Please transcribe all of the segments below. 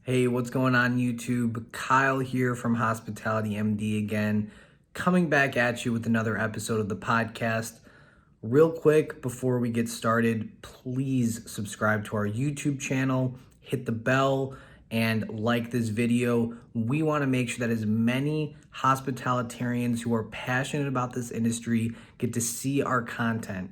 Hey, what's going on YouTube? Kyle here from HospitalityMD again, coming back at you with another episode of the podcast. Real quick, before we get started, please subscribe to our YouTube channel, hit the bell, and like this video. We want to make sure that as many hospitalitarians who are passionate about this industry get to see our content.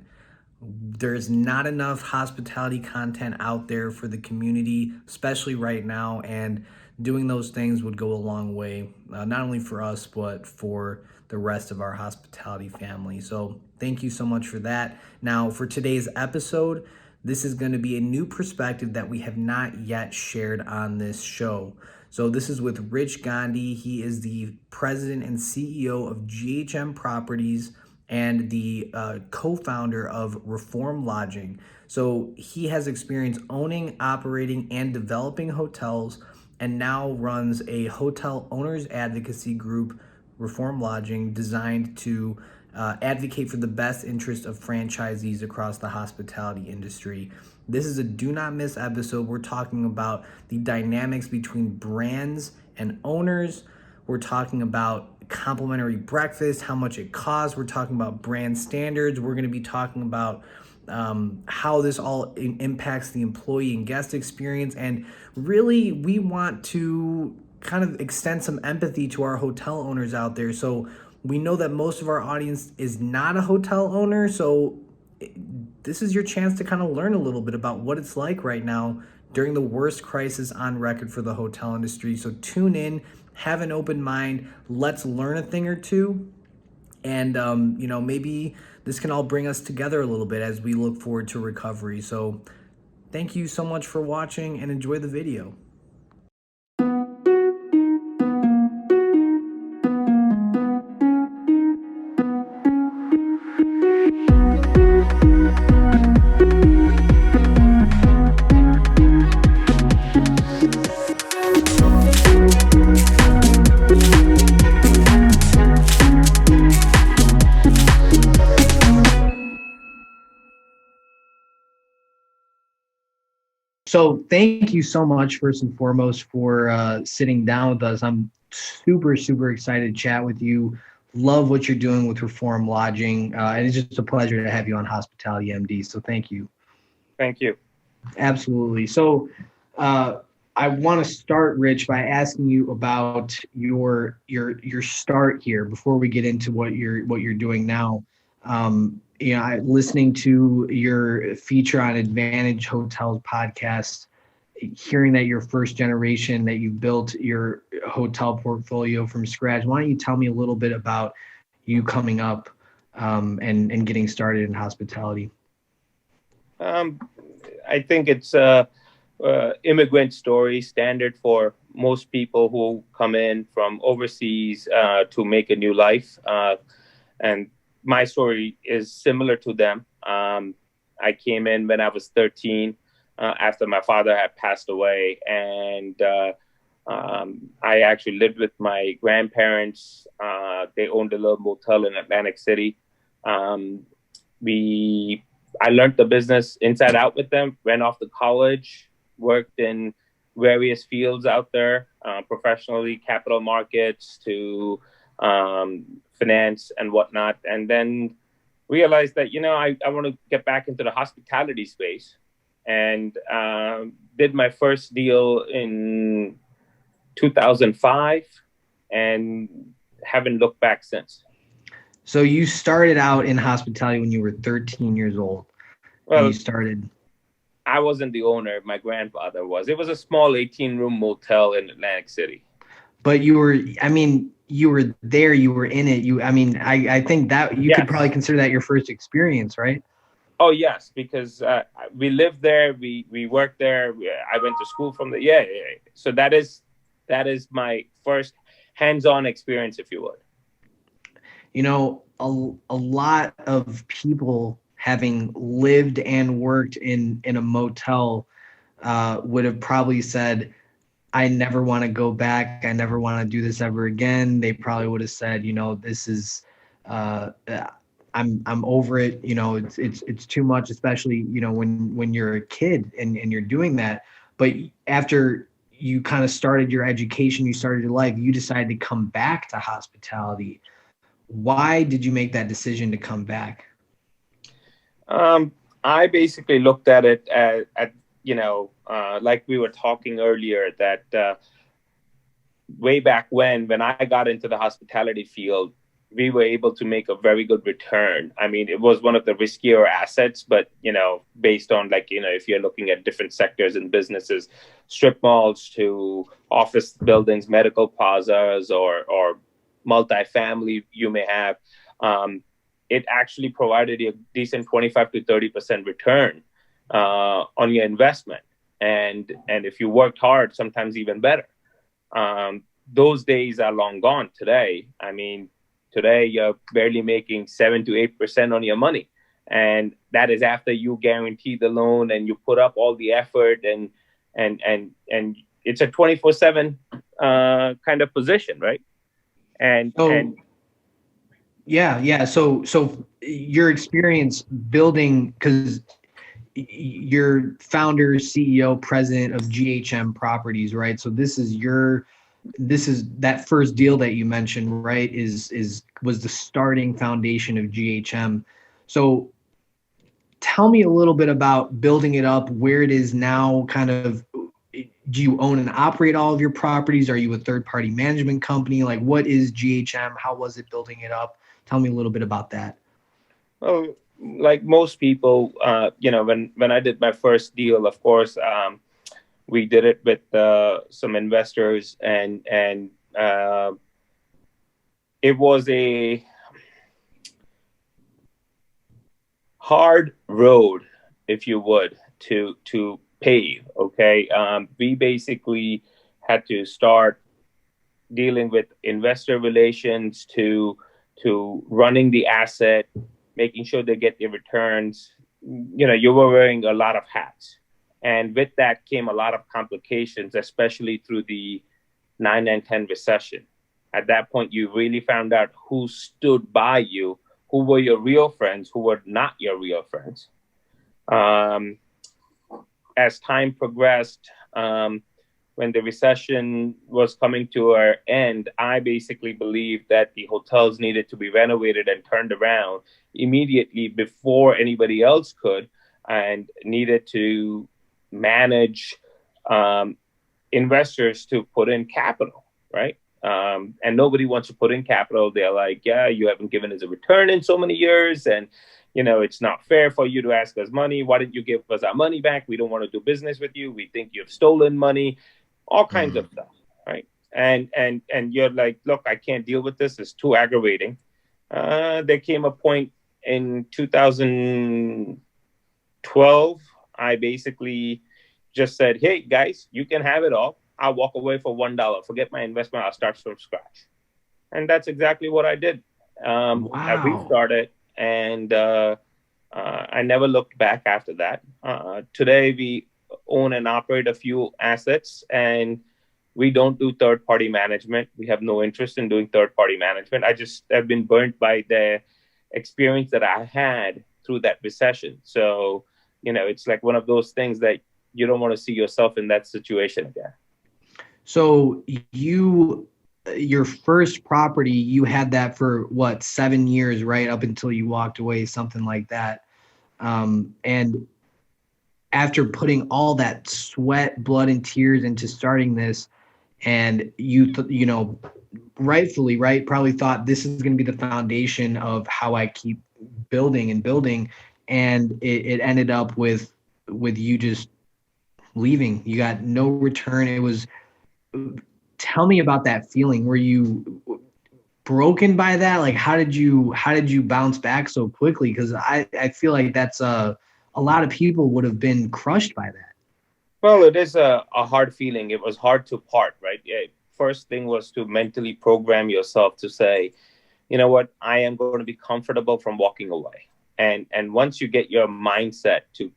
There's not enough hospitality content out there for the community, especially right now, and doing those things would go a long way, not only for us, but for the rest of our hospitality family. So thank you so much for that. Now, for today's episode, this is going to be a new perspective that we have not yet shared on this show. So this is with Rich Gandhi. He is the president and CEO of GHM Properties and the co-founder of Reform Lodging. So he has experience owning, operating, and developing hotels, and now runs a hotel owners advocacy group, Reform Lodging, designed to advocate for the best interest of franchisees across the hospitality industry. This is a do not miss episode. We're talking about the dynamics between brands and owners. We're talking about complimentary breakfast, how much it costs. We're talking about brand standards. We're going to be talking about how this all impacts the employee and guest experience. And really, we want to kind of extend some empathy to our hotel owners out there. So we know that most of our audience is not a hotel owner. So this is your chance to kind of learn a little bit about what it's like right now during the worst crisis on record for the hotel industry. So tune in, have an open mind, let's learn a thing or two, and maybe this can all bring us together a little bit as we look forward to recovery. So thank you so much for watching and enjoy the video. So thank you so much, first and foremost, for sitting down with us. I'm super, super excited to chat with you. Love what you're doing with Reform Lodging. And it's just a pleasure to have you on Hospitality MD. So thank you. Thank you. Absolutely. So I want to start, Rich, by asking you about your start here before we get into what you're doing now. Listening to your feature on Advantage Hotels podcast, hearing that you're first generation, that you built your hotel portfolio from scratch. Why don't you tell me a little bit about you coming up and getting started in hospitality? I think it's a immigrant story, standard for most people who come in from overseas to make a new life. And my story is similar to them. I came in when I was 13 after my father had passed away. And I actually lived with my grandparents. They owned a little motel in Atlantic City. I learned the business inside out with them, went off to college, worked in various fields out there, professionally, capital markets to finance and whatnot. And then realized that, I want to get back into the hospitality space, and did my first deal in 2005 and haven't looked back since. So you started out in hospitality when you were 13 years old. Well, you started. I wasn't the owner. My grandfather was. It was a small 18-room motel in Atlantic City. But you were there, you were in it. I think that you could probably consider that your first experience, right? Oh, yes, because we lived there, we worked there. I went to school from there. Yeah. So that is my first hands-on experience, if you would. A lot of people having lived and worked in a motel would have probably said, I never want to go back. I never want to do this ever again. They probably would have said, this is, I'm over it. It's too much, especially, when you're a kid and you're doing that. But after, you kind of started your education, you started your life, you decided to come back to hospitality. Why did you make that decision to come back? I basically looked at it at like we were talking earlier, that way back when I got into the hospitality field, we were able to make a very good return. I mean, it was one of the riskier assets, but, based on if you're looking at different sectors and businesses, strip malls to office buildings, medical plazas, or multifamily you may have, it actually provided you a decent 25 to 30% return on your investment. And if you worked hard, sometimes even better. Those days are long gone today. I mean, today you're barely making 7 to 8% on your money. And that is after you guarantee the loan and you put up all the effort, and it's a 24/7 kind of position, right? And yeah. So your experience building, because you're founder, CEO, president of GHM Properties, right? So this is that first deal that you mentioned, right? Was the starting foundation of GHM. So tell me a little bit about building it up, where it is now. Kind of, do you own and operate all of your properties? Are you a third-party management company? Like, what is GHM? How was it building it up? Tell me a little bit about that. Well, like most people, when I did my first deal, of course, we did it with some investors, and it was a hard road, if you would, to pave. Okay, we basically had to start dealing with investor relations to running the asset, making sure they get their returns. You were wearing a lot of hats. And with that came a lot of complications, especially through the 9 and 10 recession. At that point, you really found out who stood by you, who were your real friends, who were not your real friends. As time progressed, when the recession was coming to an end, I basically believed that the hotels needed to be renovated and turned around immediately before anybody else could, and needed to manage investors to put in capital, right? And nobody wants to put in capital. They're like, yeah, you haven't given us a return in so many years, and it's not fair for you to ask us money. Why didn't you give us our money back? We don't want to do business with you. We think you've stolen money, all kinds of stuff, right? And you're like, look, I can't deal with this. It's too aggravating. There came a point in 2012, I basically just said, hey, guys, you can have it all. I'll walk away for $1. Forget my investment. I'll start from scratch. And that's exactly what I did. Wow. I restarted, and I never looked back after that. Today, we own and operate a few assets, and we don't do third-party management. We have no interest in doing third-party management. I just have been burnt by the experience that I had through that recession. So, it's like one of those things that you don't want to see yourself in that situation again. So your first property, you had that for what, 7 years, right? Up until you walked away, something like that. And after putting all that sweat, blood, and tears into starting this, and you rightfully, right, probably thought this is going to be the foundation of how I keep building and building, and it ended up with you just leaving. You got no return. It was, tell me about that feeling. Were you broken by that? Like, how did you bounce back so quickly? Because I feel like that's a lot of people would have been crushed by that. Well, it is a hard feeling. It was hard to part, right? Yeah. First thing was to mentally program yourself to say, you know what, I am going to be comfortable from walking away. And once you get your mindset to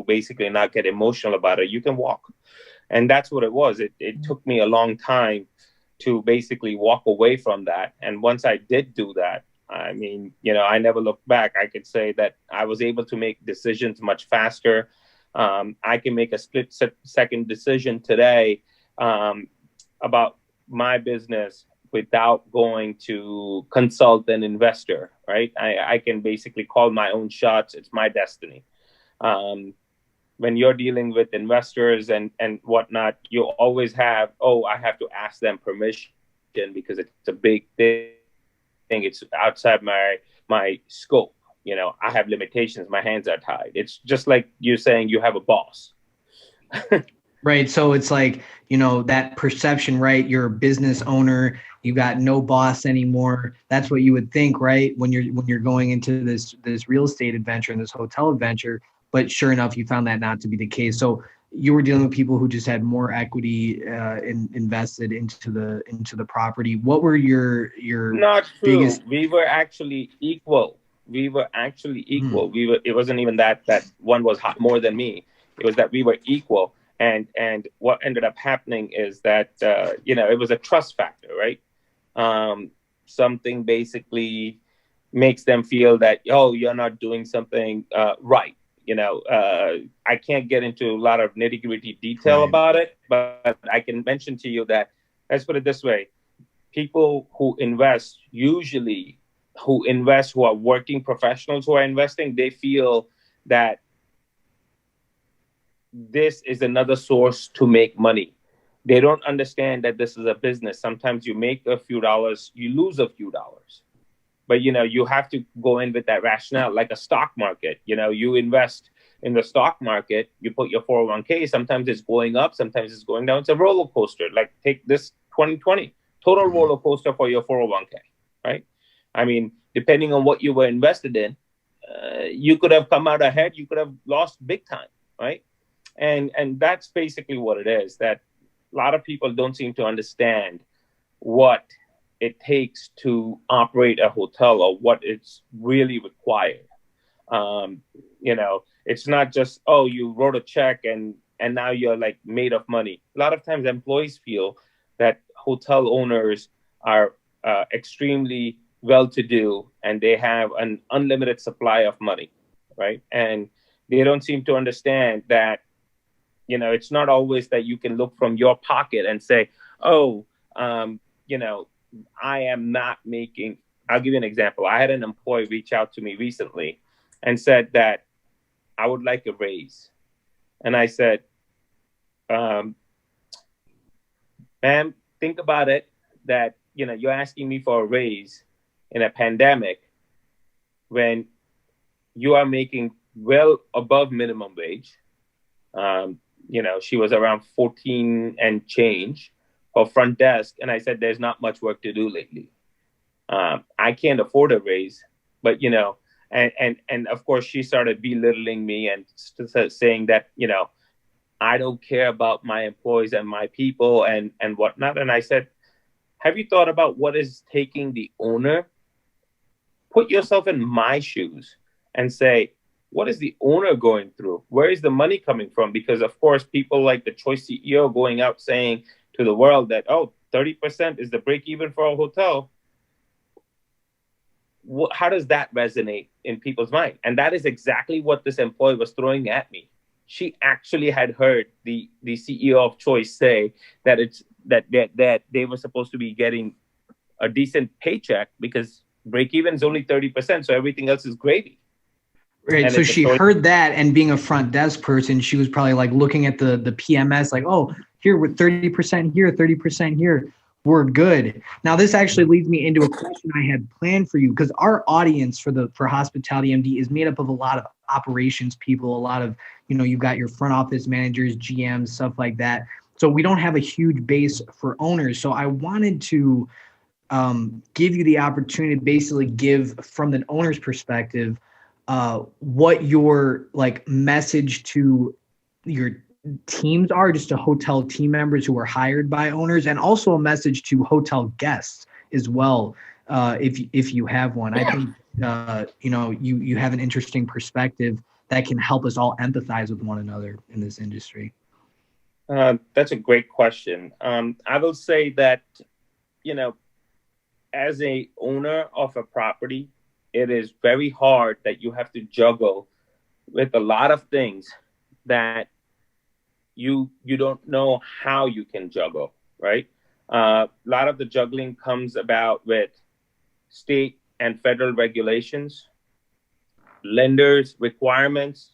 basically not get emotional about it, you can walk. And that's what it was. It took me a long time to basically walk away from that. And once I did do that, I mean, I never looked back. I could say that I was able to make decisions much faster. I can make a split second decision today um, about my business without going to consult an investor, right? I can basically call my own shots. It's my destiny. Um, when you're dealing with investors and whatnot, you always have, oh, I have to ask them permission because it's a big thing. It's outside my scope. You know, I have limitations. My hands are tied. It's just like you saying you have a boss. Right. So it's like, that perception, right? You're a business owner, you got no boss anymore. That's what you would think, right? When you're going into this real estate adventure and this hotel adventure. But sure enough, you found that not to be the case. So you were dealing with people who just had more equity invested into the property. What were your Not true. biggest? We were actually equal. We were actually Hmm, equal. It wasn't even that one was hot more than me. It was that we were equal. And what ended up happening is that it was a trust factor, right? Something basically makes them feel that, oh, you're not doing something right. I can't get into a lot of nitty gritty detail right. about it, but I can mention to you that, let's put it this way: people who invest, usually who are working professionals who are investing, they feel that this is another source to make money. They don't understand that this is a business. Sometimes you make a few dollars, you lose a few dollars. But you have to go in with that rationale, like a stock market. You invest in the stock market, you put your 401k, sometimes it's going up, sometimes it's going down. It's a roller coaster. Like take this 2020, total Mhm. roller coaster for your 401k, right? I mean, depending on what you were invested in, you could have come out ahead, you could have lost big time, right? And that's basically what it is, that a lot of people don't seem to understand what it takes to operate a hotel or what it's really required. um, it's not just, oh, you wrote a check and now you're like made of money. A lot of times employees feel that hotel owners are extremely well to do and they have an unlimited supply of money, right? And they don't seem to understand that it's not always that you can look from your pocket and say, oh, um, you know, I am not making. I'll give you an example. I had an employee reach out to me recently and said that I would like a raise. And I said, um, ma'am, think about it, that, you're asking me for a raise in a pandemic when you are making well above minimum wage. She was around 14 and change for front desk. And I said, there's not much work to do lately. I can't afford a raise, but, and of course she started belittling me and saying that, I don't care about my employees and my people and whatnot. And I said, have you thought about what is taking the owner? Put yourself in my shoes and say, what is the owner going through? Where is the money coming from? Because, of course, people like the Choice CEO going out saying to the world that, oh, 30% is the break even for a hotel. How does that resonate in people's mind? And that is exactly what this employee was throwing at me. She actually had heard the CEO of Choice say that that they were supposed to be getting a decent paycheck because break even is only 30%, so everything else is gravy. Right. And So it's a she choice. heard that, and being a front desk person, she was probably like looking at the PMS, like, oh, here with 30% here, 30% here, we're good. Now this actually leads me into a question I had planned for you, because our audience for Hospitality MD is made up of a lot of operations people, a lot of, you've got your front office managers, GMs, stuff like that. So we don't have a huge base for owners. So I wanted to give you the opportunity to basically give from the owner's perspective what your like message to your teams are, just to hotel team members who are hired by owners, and also a message to hotel guests as well, if you have one. I think you have an interesting perspective that can help us all empathize with one another in this industry. That's a great question. I will say that, as a owner of a property, it is very hard that you have to juggle with a lot of things that you don't know how you can juggle, right? A lot of the juggling comes about with state and federal regulations, lenders' requirements,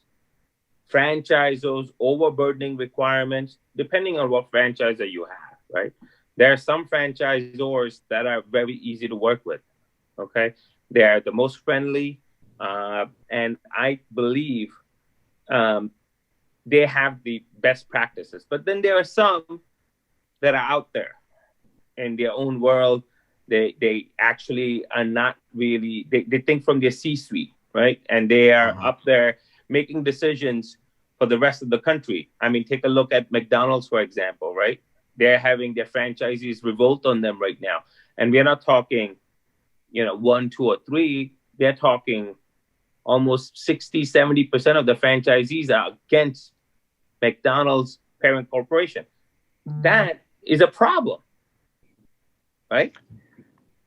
franchisors overburdening requirements, depending on what franchisor you have, right? There are some franchisors that are very easy to work with, okay? They are the most friendly, and I believe they have the best practices. But then there are some that are out there in their own world. They actually are not really, they think from their C-suite, right? And they are up there making decisions for the rest of the country. I mean, take a look at McDonald's, for example, right? They're having their franchisees revolt on them right now. And we're not talking, 1, 2, or 3. They're talking almost 60, 70% of the franchisees are against McDonald's parent corporation. That is a problem, right?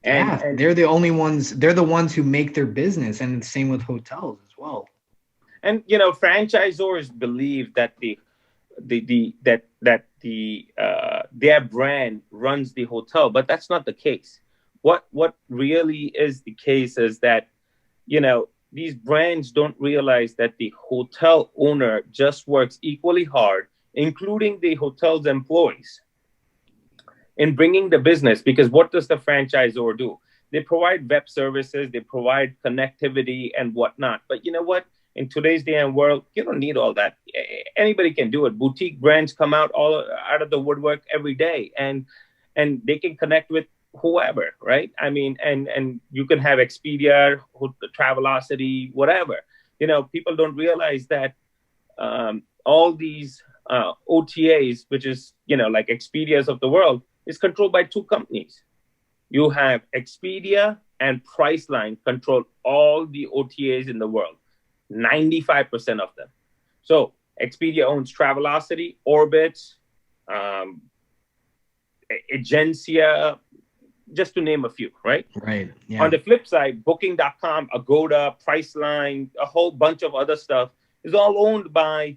And they're the only ones, they're the ones who make their business, and the same with hotels as well. And franchisors believe that their brand runs the hotel, but that's not the case. What really is the case is that these brands don't realize that the hotel owner just works equally hard, including the hotel's employees, in bringing the business. Because what does the franchisor do? They provide web services, they provide connectivity and whatnot. But you know what? In today's day and world, you don't need all that. Anybody can do it. Boutique brands come out all out of the woodwork every day, and they can connect with whoever, right? I mean, and you can have Expedia, Travelocity, whatever. People don't realize that all these OTAs, which is like Expedias of the world, is controlled by 2 companies. You have Expedia and Priceline control all the OTAs in the world, 95% of them. So Expedia owns Travelocity, Orbitz, Agencia, just to name a few, right? Right. Yeah. On the flip side, Booking.com, Agoda, Priceline, a whole bunch of other stuff is all owned by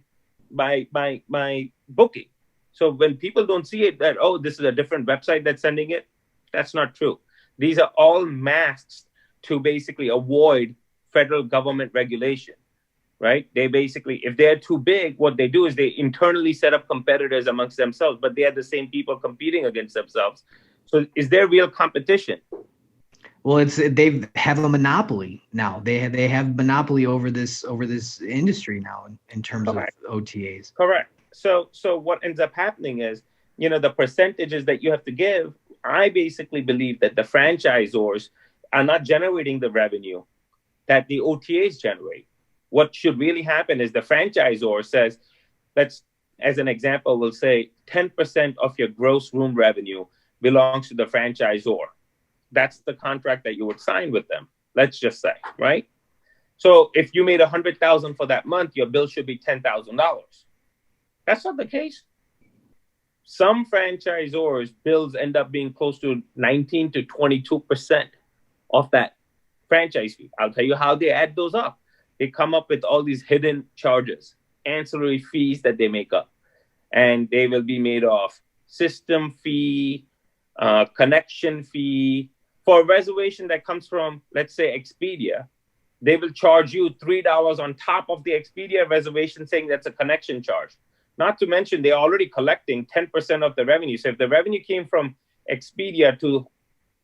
Booking. So when people don't see it, that, oh, this is a different website that's sending it, that's not true. These are all masks to basically avoid federal government regulation, right? They basically, if they're too big, what they do is they internally set up competitors amongst themselves, but they are the same people competing against themselves. So is there real competition? Well, they have a monopoly now. They have monopoly over this industry now in terms Correct. of OTAs. Correct. So what ends up happening is, the percentages that you have to give, I basically believe that the franchisors are not generating the revenue that the OTAs generate. What should really happen is the franchisor says, let's, as an example, we'll say 10% of your gross room revenue belongs to the franchisor. That's the contract that you would sign with them, let's just say, right? So if you made $100,000 for that month, your bill should be $10,000. That's not the case. Some franchisors' bills end up being close to 19 to 22% of that franchise fee. I'll tell you how they add those up. They come up with all these hidden charges, ancillary fees that they make up. And they will be made of system fee, connection fee. For a reservation that comes from, let's say, Expedia, they will charge you $3 on top of the Expedia reservation, saying that's a connection charge. Not to mention, they're already collecting 10% of the revenue. So if the revenue came from Expedia to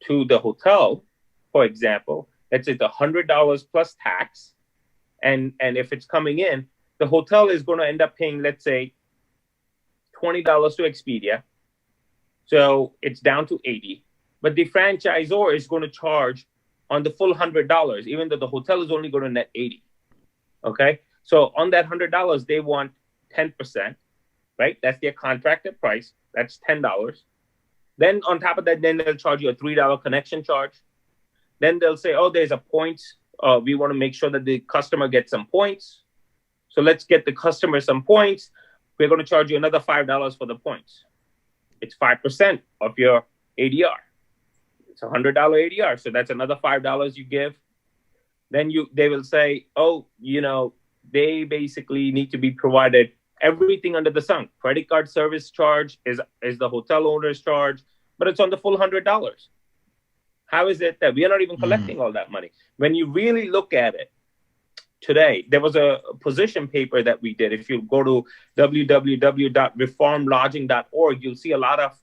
the hotel, for example, let's say the $100 plus tax, and if it's coming in, the hotel is going to end up paying, let's say, $20 to Expedia. So it's down to $80. But the franchisor is going to charge on the full $100, even though the hotel is only going to net $80. Okay? So on that $100, they want 10%, right? That's their contracted price. That's $10. Then on top of that, then they'll charge you a $3 connection charge. Then they'll say, oh, there's a points. We want to make sure that the customer gets some points. So let's get the customer some points. We're going to charge you another $5 for the points. It's 5% of your ADR. It's a $100 ADR. So that's another $5 you give. Then they will say, oh, they basically need to be provided everything under the sun. Credit card service charge is the hotel owner's charge, but it's on the full $100. How is it that we are not even collecting all that money? When you really look at it, today, there was a position paper that we did. If you go to www.reformlodging.org, you'll see a lot of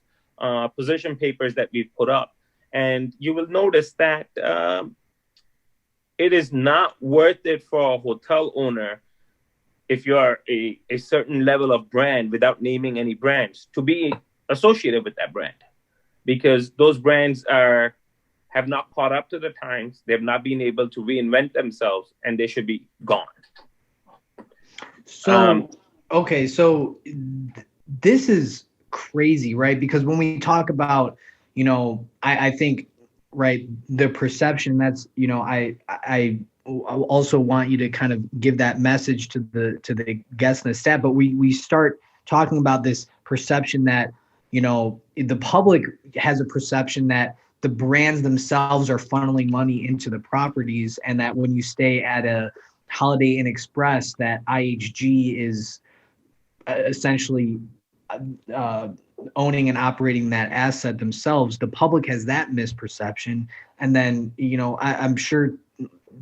position papers that we've put up. And you will notice that it is not worth it for a hotel owner, if you're a certain level of brand, without naming any brands, to be associated with that brand. Because those brands have not caught up to the times. They've not been able to reinvent themselves, and they should be gone. So, okay, so this is crazy, right? Because when we talk about, I think, right, the perception, that's, I also want you to kind of give that message to the guests and the staff, but we start talking about this perception that, the public has a perception that the brands themselves are funneling money into the properties, and that when you stay at a Holiday Inn Express, that IHG is essentially owning and operating that asset themselves. The public has that misperception. And then, I'm sure,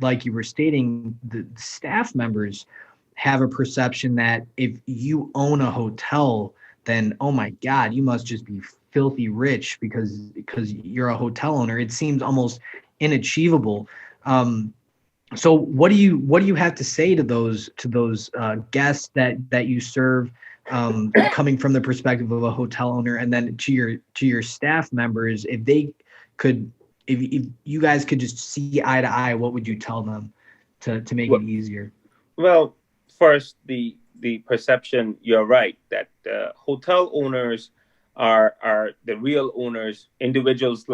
like you were stating, the staff members have a perception that if you own a hotel, then, oh my God, you must just be filthy rich because you're a hotel owner. It seems almost inachievable. So what do you have to say to those guests that you serve, coming from the perspective of a hotel owner, and then to your staff members, if you guys could just see eye to eye, what would you tell them to make it easier? Well, first, the perception, you're right, that hotel owners are the real owners. Individuals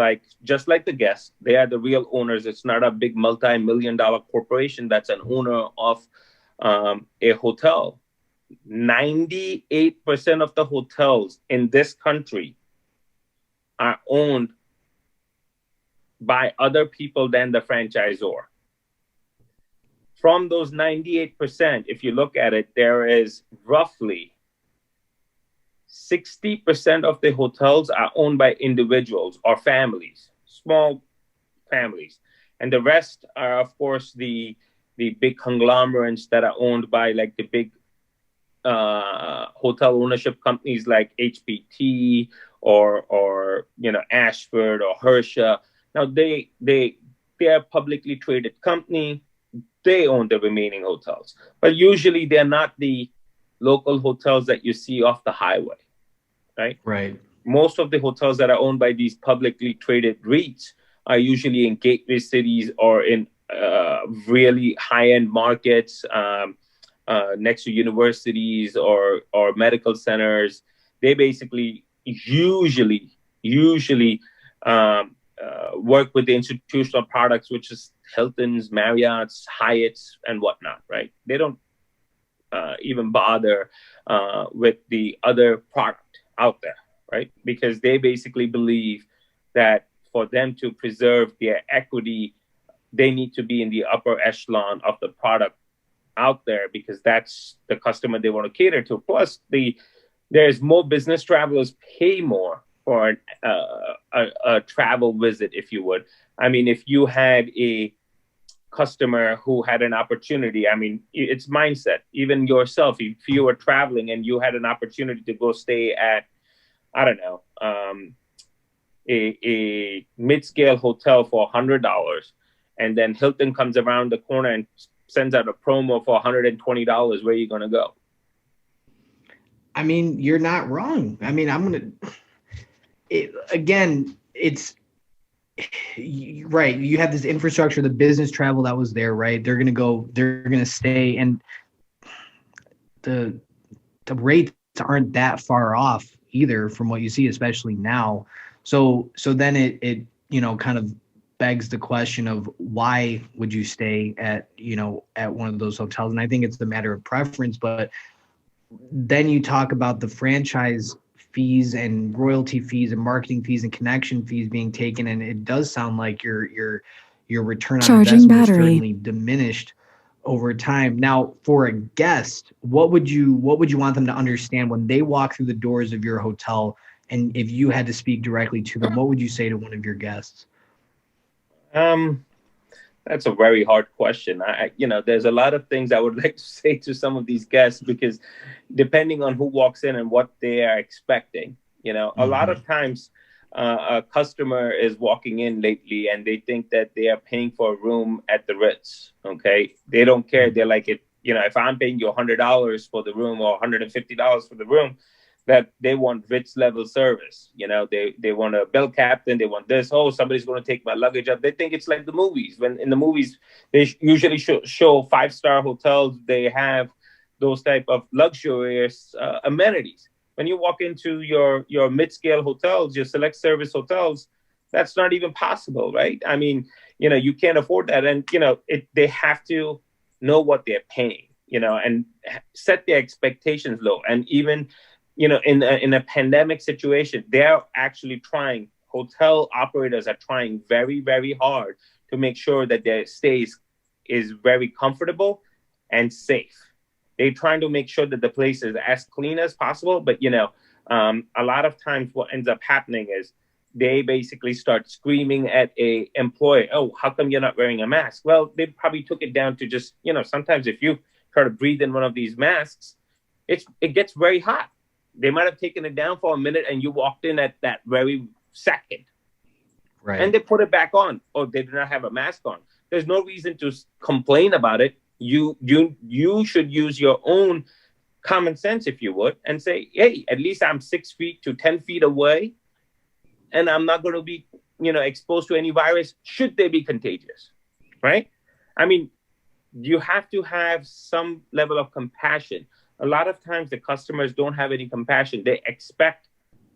just like the guests, they are the real owners. It's not a big multi-million-dollar corporation that's an owner of a hotel. 98% of the hotels in this country are owned by other people than the franchisor. From those 98%, if you look at it, there is roughly 60% of the hotels are owned by individuals or families, small families. And the rest are, of course, the big conglomerates that are owned by the big hotel ownership companies like HPT or Ashford or Hersha. Now they are a publicly traded company. They own the remaining hotels, but usually they're not the local hotels that you see off the highway, right? Right. Most of the hotels that are owned by these publicly traded REITs are usually in gateway cities or in really high-end markets next to universities or medical centers. They basically usually work with the institutional products, which is Hilton's, Marriott's, Hyatt's, and whatnot, right? They don't even bother with the other product out there, right? Because they basically believe that for them to preserve their equity, they need to be in the upper echelon of the product out there, because that's the customer they want to cater to. Plus, there's more business travelers pay more for a travel visit, if you would. I mean, if you had a customer who had an opportunity, I mean, it's mindset. Even yourself, if you were traveling and you had an opportunity to go stay at, I don't know, a mid-scale hotel for $100, and then Hilton comes around the corner and sends out a promo for $120, where are you going to go? I mean, you're not wrong. I mean, it's right. You have this infrastructure, the business travel that was there, right? They're going to stay, and the rates aren't that far off either from what you see, especially now. So then it kind of begs the question of why would you stay at one of those hotels? And I think it's a matter of preference, but then you talk about the franchise fees and royalty fees and marketing fees and connection fees being taken, and it does sound like your return on investment is certainly diminished over time. Now, for a guest, what would you want them to understand when they walk through the doors of your hotel? And if you had to speak directly to them, what would you say to one of your guests? That's a very hard question. There's a lot of things I would like to say to some of these guests, because depending on who walks in and what they are expecting, a lot of times a customer is walking in lately and they think that they are paying for a room at the Ritz. Okay. They don't care. They're like, if I'm paying you $100 for the room or $150 for the room, that they want Ritz level service. They want a bell captain. They want this. Oh, somebody's going to take my luggage up. They think it's like the movies. When in the movies, they usually show 5-star hotels. They have those type of luxurious amenities. When you walk into your mid-scale hotels, your select service hotels, that's not even possible, right? I mean, you can't afford that. And, they have to know what they're paying, and set their expectations low. And even, in a pandemic situation, they're actually trying, hotel operators are trying very, very hard to make sure that their stays is very comfortable and safe. They're trying to make sure that the place is as clean as possible. But, a lot of times what ends up happening is they basically start screaming at a employee, oh, how come you're not wearing a mask? Well, they probably took it down to just, sometimes if you try to breathe in one of these masks, it gets very hot. They might have taken it down for a minute and you walked in at that very second. Right. And they put it back on, or they do not have a mask on. There's no reason to complain about it. You should use your own common sense, if you would, and say, hey, at least I'm 6 feet to 10 feet away, and I'm not going to be, exposed to any virus should they be contagious, right? I mean, you have to have some level of compassion. A lot of times the customers don't have any compassion. They expect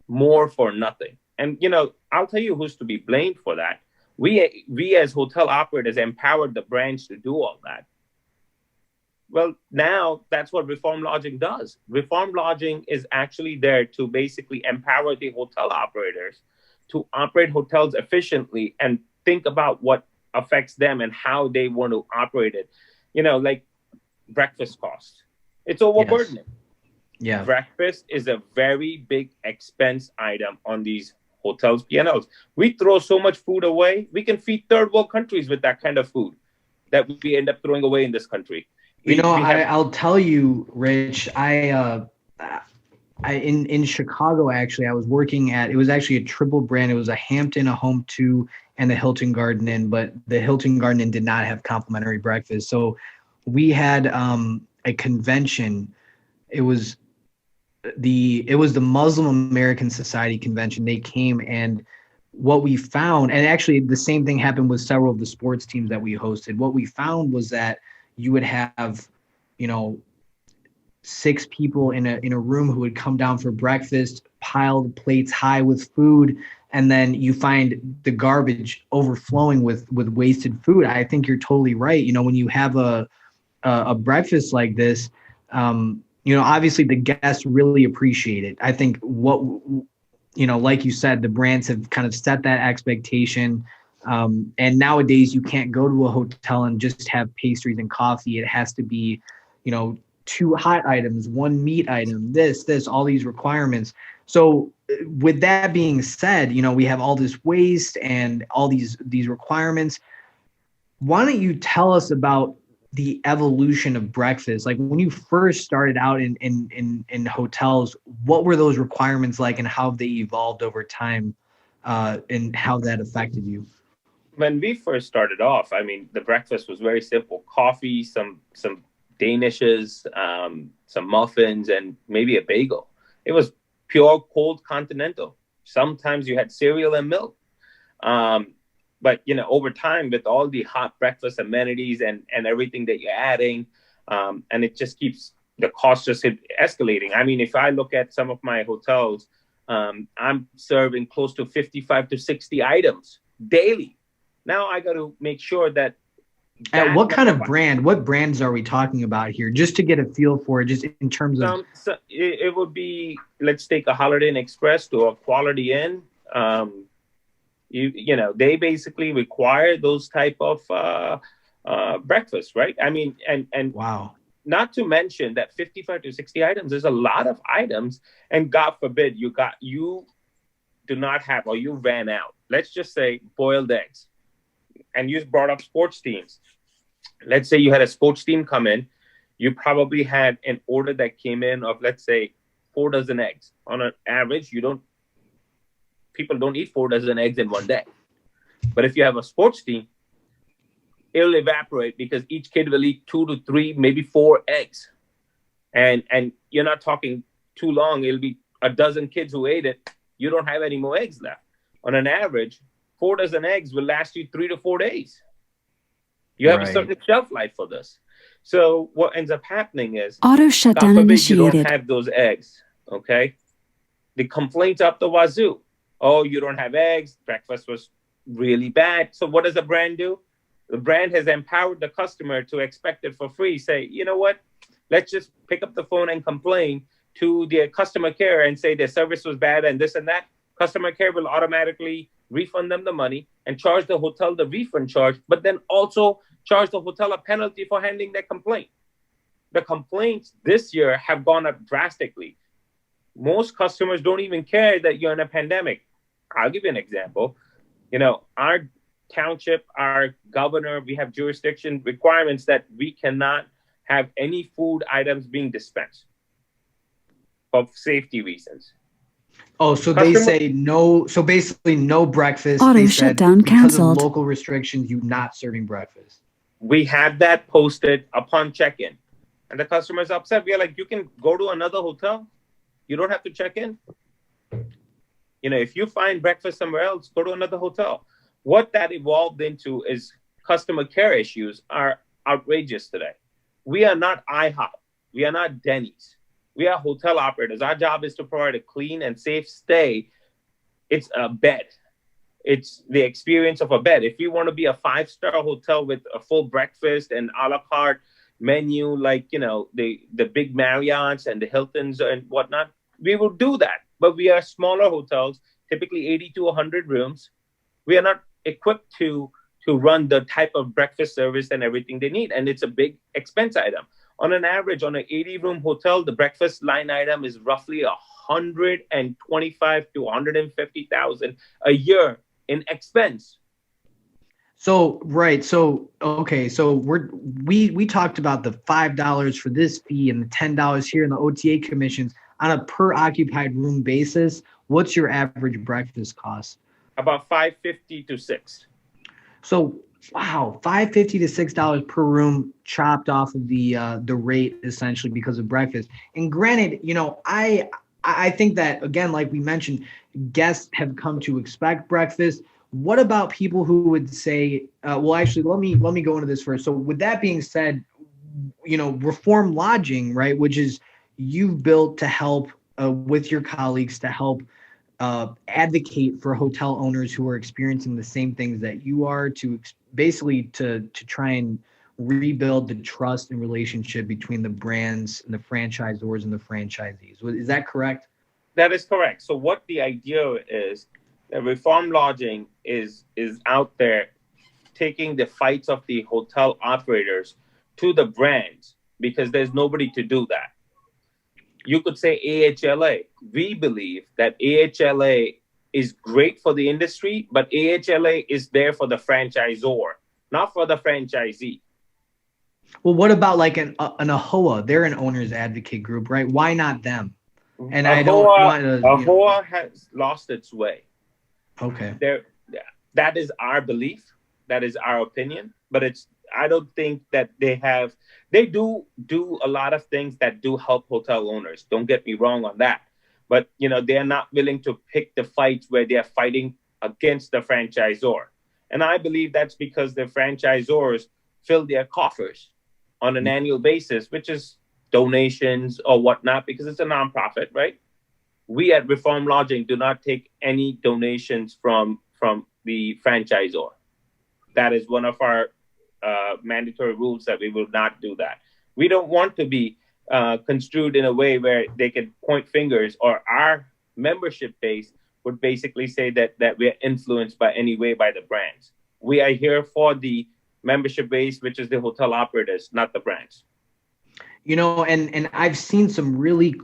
more for nothing. And, I'll tell you who's to be blamed for that. We as hotel operators empowered the brands to do all that. Well, now that's what Reform Lodging does. Reform Lodging is actually there to basically empower the hotel operators to operate hotels efficiently and think about what affects them and how they want to operate it. Like breakfast costs. It's overburdening. Yes. Yeah. Breakfast is a very big expense item on these hotels' P&Ls. We throw so much food away. We can feed third world countries with that kind of food that we end up throwing away in this country. I'll tell you, Rich, in Chicago, actually, I was working it was actually a triple brand. It was a Hampton, a Home 2, and the Hilton Garden Inn, but the Hilton Garden Inn did not have complimentary breakfast. So we had a convention. It was the Muslim American Society convention. They came, and what we found, and actually the same thing happened with several of the sports teams that we hosted. What we found was that you would have, 6 people in a room who would come down for breakfast, piled plates high with food, and then you find the garbage overflowing with wasted food. I think you're totally right. When you have a breakfast like this, obviously the guests really appreciate it. I think like you said, the brands have kind of set that expectation. And nowadays you can't go to a hotel and just have pastries and coffee. It has to be, 2 hot items, 1 meat item, this, all these requirements. So with that being said, we have all this waste and all these requirements. Why don't you tell us about the evolution of breakfast? Like when you first started out in hotels, what were those requirements like and how they evolved over time, and how that affected you? When we first started off, I mean, the breakfast was very simple: coffee, some danishes, some muffins, and maybe a bagel. It was pure cold continental. Sometimes you had cereal and milk. But, over time, with all the hot breakfast amenities and everything that you're adding, and it just keeps the cost just escalating. I mean, if I look at some of my hotels, I'm serving close to 55 to 60 items daily. Now I got to make sure that. What kind of brand? What brands are we talking about here? Just to get a feel for it, just in terms of. It would be, let's take a Holiday Inn Express to a Quality Inn. They basically require those type of breakfast, right? I mean, and Wow. not to mention that 55 to 60 items is a lot of items, and God forbid you do not have, or you ran out. Let's just say boiled eggs, and you brought up sports teams. Let's say you had a sports team come in, you probably had an order that came in of, let's say, 4 dozen eggs. On an average, people don't eat 4 dozen eggs in one day. But if you have a sports team, it'll evaporate because each kid will eat 2 to 3, maybe 4 eggs. And you're not talking too long. It'll be a dozen kids who ate it. You don't have any more eggs left. On an average, 4 dozen eggs will last you 3 to 4 days. You have a certain shelf life for this. So what ends up happening is, auto shutdown initiated. You don't have those eggs, okay? The complaints up the wazoo. Oh, you don't have eggs. Breakfast was really bad. So what does the brand do? The brand has empowered the customer to expect it for free. Say, you know what? Let's just pick up the phone and complain to their customer care and say their service was bad and this and that. Customer care will automatically refund them the money and charge the hotel the refund charge, but then also charge the hotel a penalty for handling their complaint. The complaints this year have gone up drastically. Most customers don't even care that you're in a pandemic. I'll give you an example. Our township, our governor, we have jurisdiction requirements that we cannot have any food items being dispensed for safety reasons. Oh, so they say no. So basically, no breakfast. Auto shutdown because canceled. of local restrictions, you not serving breakfast. We have that posted upon check-in, and the customer's upset. We are like, you can go to another hotel. You don't have to check in. If you find breakfast somewhere else, go to another hotel. What that evolved into is customer care issues are outrageous today. We are not IHOP. We are not Denny's. We are hotel operators. Our job is to provide a clean and safe stay. It's a bed. It's the experience of a bed. If you want to be a 5-star hotel with a full breakfast and a la carte menu, like, the big Marriotts and the Hiltons and whatnot, we will do that. But we are smaller hotels, typically 80 to 100 rooms. We are not equipped to run the type of breakfast service and everything they need. And it's a big expense item. On an average, on an 80-room hotel, the breakfast line item is roughly 125 to 150,000 a year in expense. So right, so okay, so we talked about the $5 for this fee and the $10 here and the OTA commissions on a per occupied room basis. What's your average breakfast cost? About $5.50 to $6. So wow, $5.50 to $6 per room chopped off of the rate essentially because of breakfast. And granted, I think that, again, like we mentioned, guests have come to expect breakfast. What about people who would say, well, actually, let me go into this first. So with that being said, Reform Lodging, right, which is you've built to help with your colleagues to help advocate for hotel owners who are experiencing the same things that you are, to basically to try and rebuild the trust and relationship between the brands and the franchisors and the franchisees. Is that correct? That is correct. So what the idea is, that Reform Lodging is out there taking the fights of the hotel operators to the brands, because there's nobody to do that. You could say AHLA. We believe that AHLA is great for the industry, but AHLA is there for the franchisor, not for the franchisee. Well, what about like an AHOA? They're an owner's advocate group, right? Why not them? And AHOA, I don't want to. AHOA has lost its way. Okay. That is our belief. That is our opinion. But I don't think that they do a lot of things that do help hotel owners. Don't get me wrong on that. But, they're not willing to pick the fights where they're fighting against the franchisor. And I believe that's because the franchisors fill their coffers on an annual basis, which is donations or whatnot, because it's a nonprofit, right? We at Reform Lodging do not take any donations from the franchisor. That is one of our mandatory rules, that we will not do that. We don't want to be construed in a way where they can point fingers, or our membership base would basically say that we're influenced by any way by the brands. We are here for the membership base, which is the hotel operators, not the brands. And I've seen some really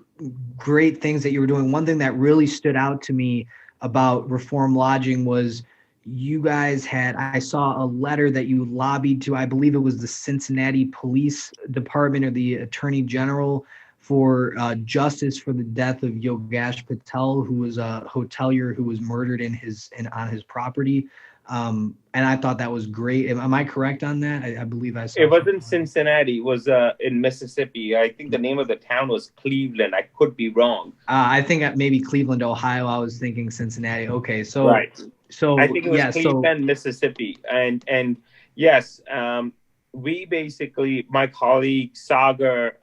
great things that you were doing. One thing that really stood out to me about Reform Lodging was you guys I saw a letter that you lobbied to, I believe it was the Cincinnati Police Department or the Attorney General, for justice for the death of Yogesh Patel, who was a hotelier who was murdered on his property. And I thought that was great. Am I correct on that? I believe I saw it wasn't Cincinnati. It was in Mississippi. I think the name of the town was Cleveland. I could be wrong. I think maybe Cleveland, Ohio. I was thinking Cincinnati. Okay, so right. So I think it was Cleveland, Mississippi, and yes, we basically, my colleague Sagar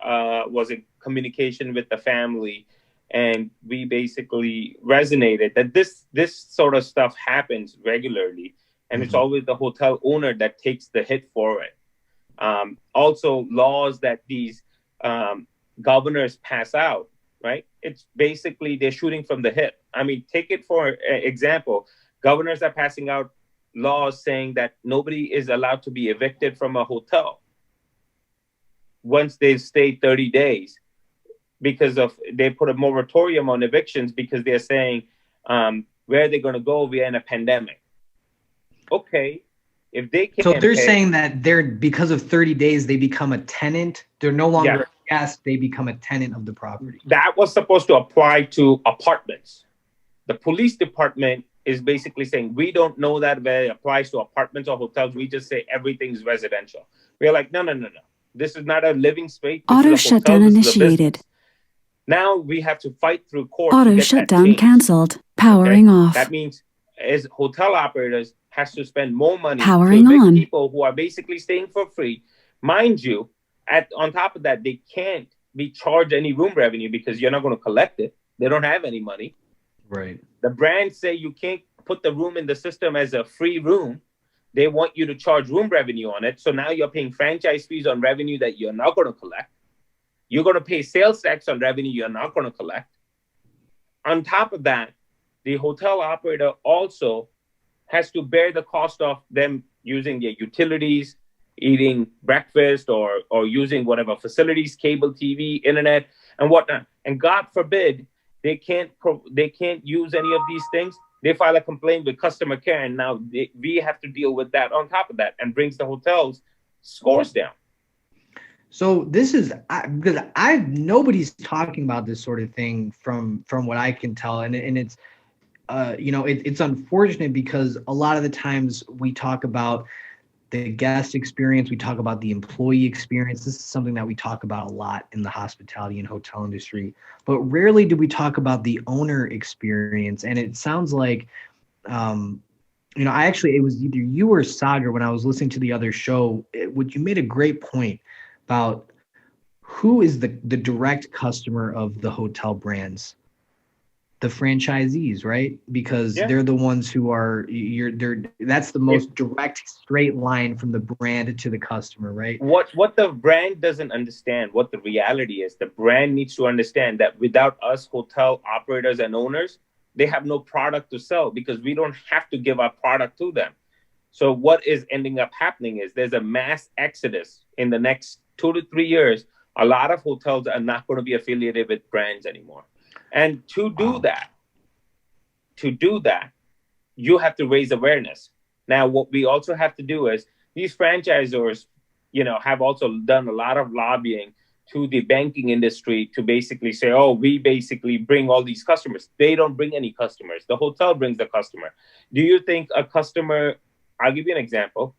was in communication with the family, and we basically resonated that this sort of stuff happens regularly, and it's always the hotel owner that takes the hit for it. Also, laws that these governors pass out, right? It's basically they're shooting from the hip. I mean, take it for example. Governors are passing out laws saying that nobody is allowed to be evicted from a hotel once they've stayed 30 days because they put a moratorium on evictions because they're saying where are they going to go? We are in a pandemic. Okay, if they can't. So they're saying that because of 30 days they become a tenant. They're no longer a guest. They become a tenant of the property. That was supposed to apply to apartments. The police department is basically saying, we don't know that whether it applies to apartments or hotels. We just say everything's residential. We're like, no. This is not a living space. Auto shutdown initiated. Now we have to fight through court. Auto shutdown canceled. Powering off. That means as hotel operators has to spend more money powering to evict on people who are basically staying for free. Mind you, on top of that, they can't be charged any room revenue because you're not going to collect it. They don't have any money. Right. The brands say you can't put the room in the system as a free room. They want you to charge room revenue on it. So now you're paying franchise fees on revenue that you're not going to collect. You're going to pay sales tax on revenue you're not going to collect. On top of that, the hotel operator also has to bear the cost of them using their utilities, eating breakfast or using whatever facilities, cable TV, internet, and whatnot. And God forbid, they can't use any of these things. They file a complaint with customer care, and now we have to deal with that on top of that, and brings the hotel's scores down. So this is because nobody's talking about this sort of thing from what I can tell, and it's it's unfortunate because a lot of the times we talk about the guest experience, we talk about the employee experience. This is something that we talk about a lot in the hospitality and hotel industry, but rarely do we talk about the owner experience. And it sounds like, it was either you or Sagar when I was listening to the other show, you made a great point about who is the direct customer of the hotel brands. The franchisees, right? Because they're the ones who that's the most direct straight line from the brand to the customer, right? What the brand doesn't understand, what the reality is, the brand needs to understand that without us hotel operators and owners, they have no product to sell because we don't have to give our product to them. So what is ending up happening is there's a mass exodus in the next 2 to 3 years. A lot of hotels are not going to be affiliated with brands anymore. And to do that, you have to raise awareness. Now, what we also have to do is these franchisors, have also done a lot of lobbying to the banking industry to basically say, oh, we basically bring all these customers. They don't bring any customers. The hotel brings the customer. Do you think a customer, I'll give you an example.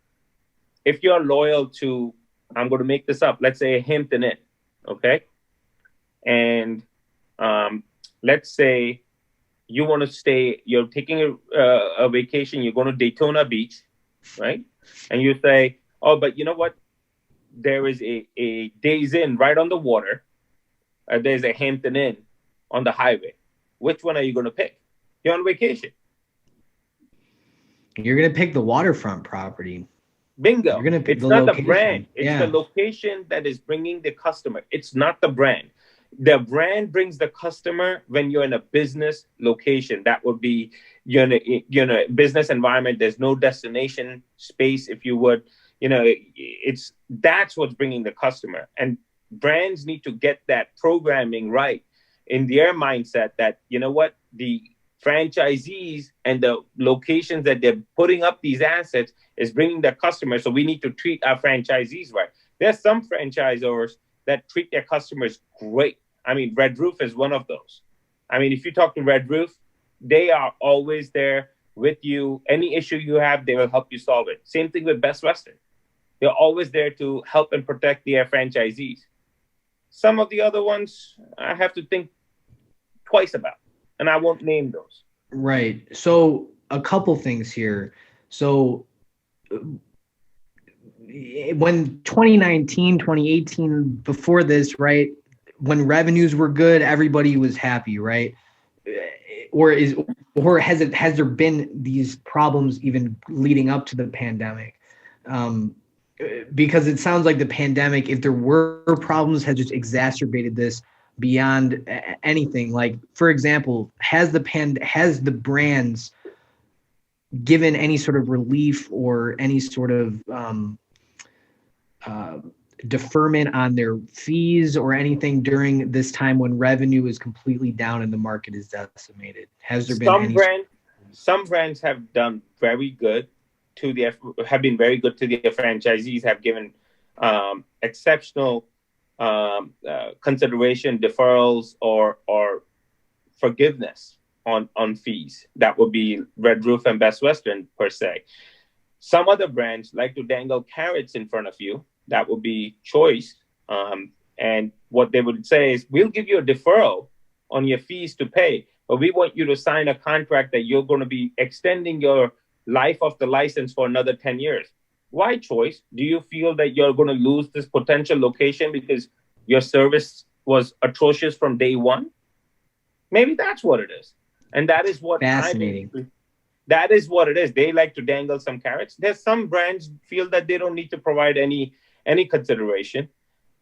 If you're loyal to, I'm going to make this up, let's say a Hampton Inn, okay? And let's say you want to stay, you're taking a vacation, you're going to Daytona Beach, right? And you say, oh, but you know what? There is a Days Inn right on the water. There's a Hampton Inn on the highway. Which one are you going to pick? You're on vacation. You're going to pick the waterfront property. Bingo. You're going to pick it's not location. The brand. It's the location that is bringing the customer. It's not the brand. The brand brings the customer when you're in a business location. That would be, you're in a business environment. There's no destination space, if you would. That's what's bringing the customer. And brands need to get that programming right in their mindset that, you know what, the franchisees and the locations that they're putting up these assets is bringing their customers. So we need to treat our franchisees right. There's some franchisors that treat their customers great. I mean, Red Roof is one of those. I mean, if you talk to Red Roof, they are always there with you. Any issue you have, they will help you solve it. Same thing with Best Western. They're always there to help and protect their franchisees. Some of the other ones I have to think twice about, and I won't name those. Right. So a couple things here. So when 2019, 2018, before this, right, when revenues were good, everybody was happy, right? Or has there been these problems even leading up to the pandemic? Because it sounds like the pandemic, if there were problems, has just exacerbated this beyond anything. Like, for example, has the brands given any sort of relief or any sort of deferment on their fees or anything during this time when revenue is completely down and the market is decimated? Has there been some brands have done very good have been very good to their franchisees, have given exceptional consideration, deferrals, or forgiveness on fees. That would be Red Roof and Best Western per se. Some other brands like to dangle carrots in front of you. That would be Choice. And what they would say is, we'll give you a deferral on your fees to pay, but we want you to sign a contract that you're going to be extending your life of the license for another 10 years. Why, Choice? Do you feel that you're going to lose this potential location because your service was atrocious from day one? Maybe that's what it is. And that is what fascinating. That is what it is. They like to dangle some carrots. There's some brands feel that they don't need to provide any consideration.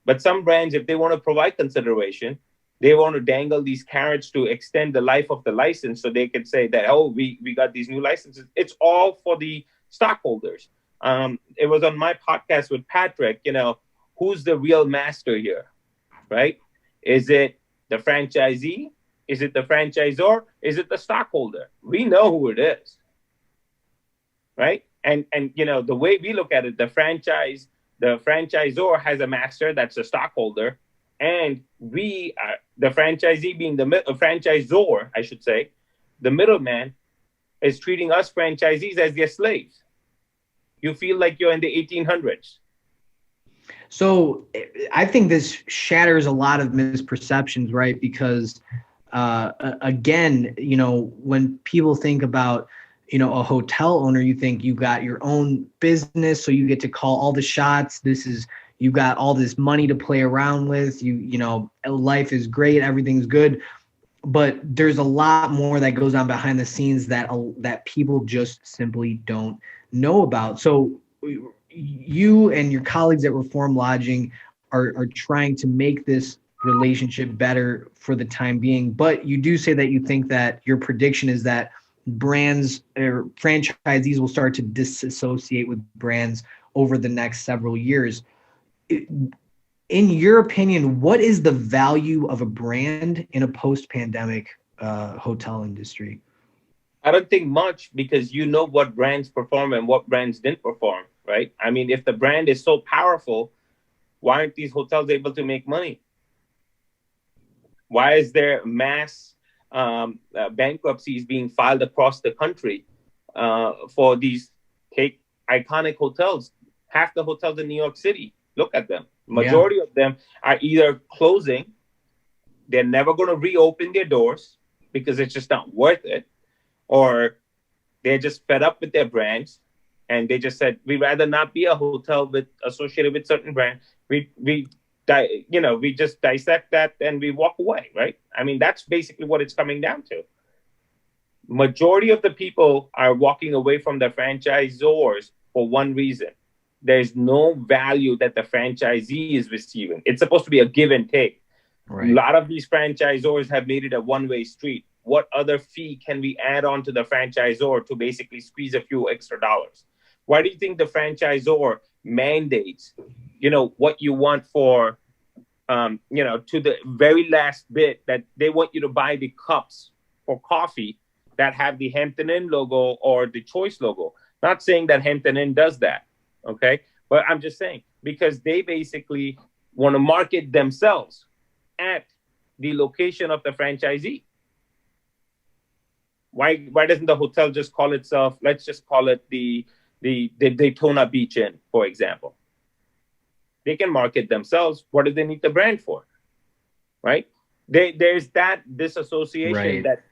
But some brands, if they want to provide consideration, they want to dangle these carrots to extend the life of the license so they could say that, oh, we got these new licenses. It's all for the stockholders. It was on my podcast with Patrick, who's the real master here, right? Is it the franchisee? Is it the franchisor? Is it the stockholder? We know who it is, right? And the way we look at it, the franchisor has a master, that's the stockholder, and we, the franchisee being the franchisor, I should say, the middleman is treating us franchisees as their slaves. You feel like you're in the 1800s. So I think this shatters a lot of misperceptions, right? Because again, when people think about, a hotel owner, you think you got your own business, so you get to call all the shots. You got all this money to play around with. Life is great, everything's good, but there's a lot more that goes on behind the scenes that people just simply don't know about. So you and your colleagues at Reform Lodging are trying to make this relationship better for the time being, but you do say that you think that your prediction is that brands or franchisees will start to disassociate with brands over the next several years. In your opinion, what is the value of a brand in a post-pandemic hotel industry? I don't think much, because you know what brands perform and what brands didn't perform, right? I mean, if the brand is so powerful, why aren't these hotels able to make money? Why is there mass bankruptcies being filed across the country for these iconic hotels? Half the hotels in New York City, look at them. Majority of them are either closing, they're never going to reopen their doors because it's just not worth it, or they're just fed up with their brands and they just said, we'd rather not be a hotel associated with certain brand. We just dissect that and we walk away, right? I mean, that's basically what it's coming down to. Majority of the people are walking away from the franchisors for one reason. There's no value that the franchisee is receiving. It's supposed to be a give and take. Right. A lot of these franchisors have made it a one-way street. What other fee can we add on to the franchisor to basically squeeze a few extra dollars? Why do you think the franchisor mandates, what you want for, to the very last bit, that they want you to buy the cups for coffee that have the Hampton Inn logo or the Choice logo. Not saying that Hampton Inn does that, okay? But I'm just saying, because they basically want to market themselves at the location of the franchisee. Why doesn't the hotel just call itself, let's just call it the Daytona Beach Inn, for example? They can market themselves. What do they need the brand for? Right? There's that disassociation, Right. that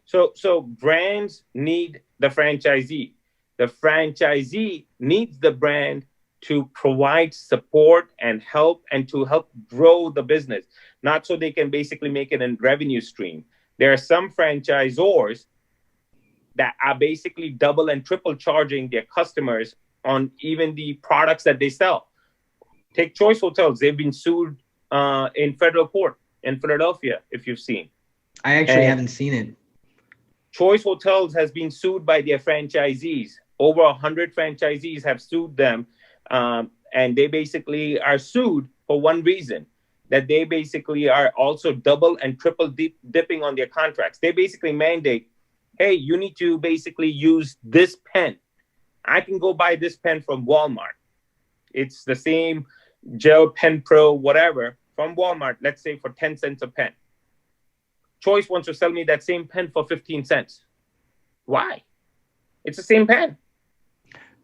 so brands need the franchisee. The franchisee needs the brand to provide support and help, and to help grow the business, not so they can basically make it a revenue stream. There are some franchisors that are basically double and triple charging their customers on even the products that they sell. Take Choice Hotels. They've been sued in federal court in Philadelphia, if you've seen. I actually haven't seen it. Choice Hotels has been sued by their franchisees. Over 100 franchisees have sued them. And they basically are sued for one reason, that they basically are also double and triple dipping on their contracts. They basically mandate, hey, you need to basically use this pen. I can go buy this pen from Walmart. It's the same Gel Pen Pro, whatever, from Walmart, let's say for 10 cents a pen. Choice wants to sell me that same pen for 15 cents. Why? It's the same pen.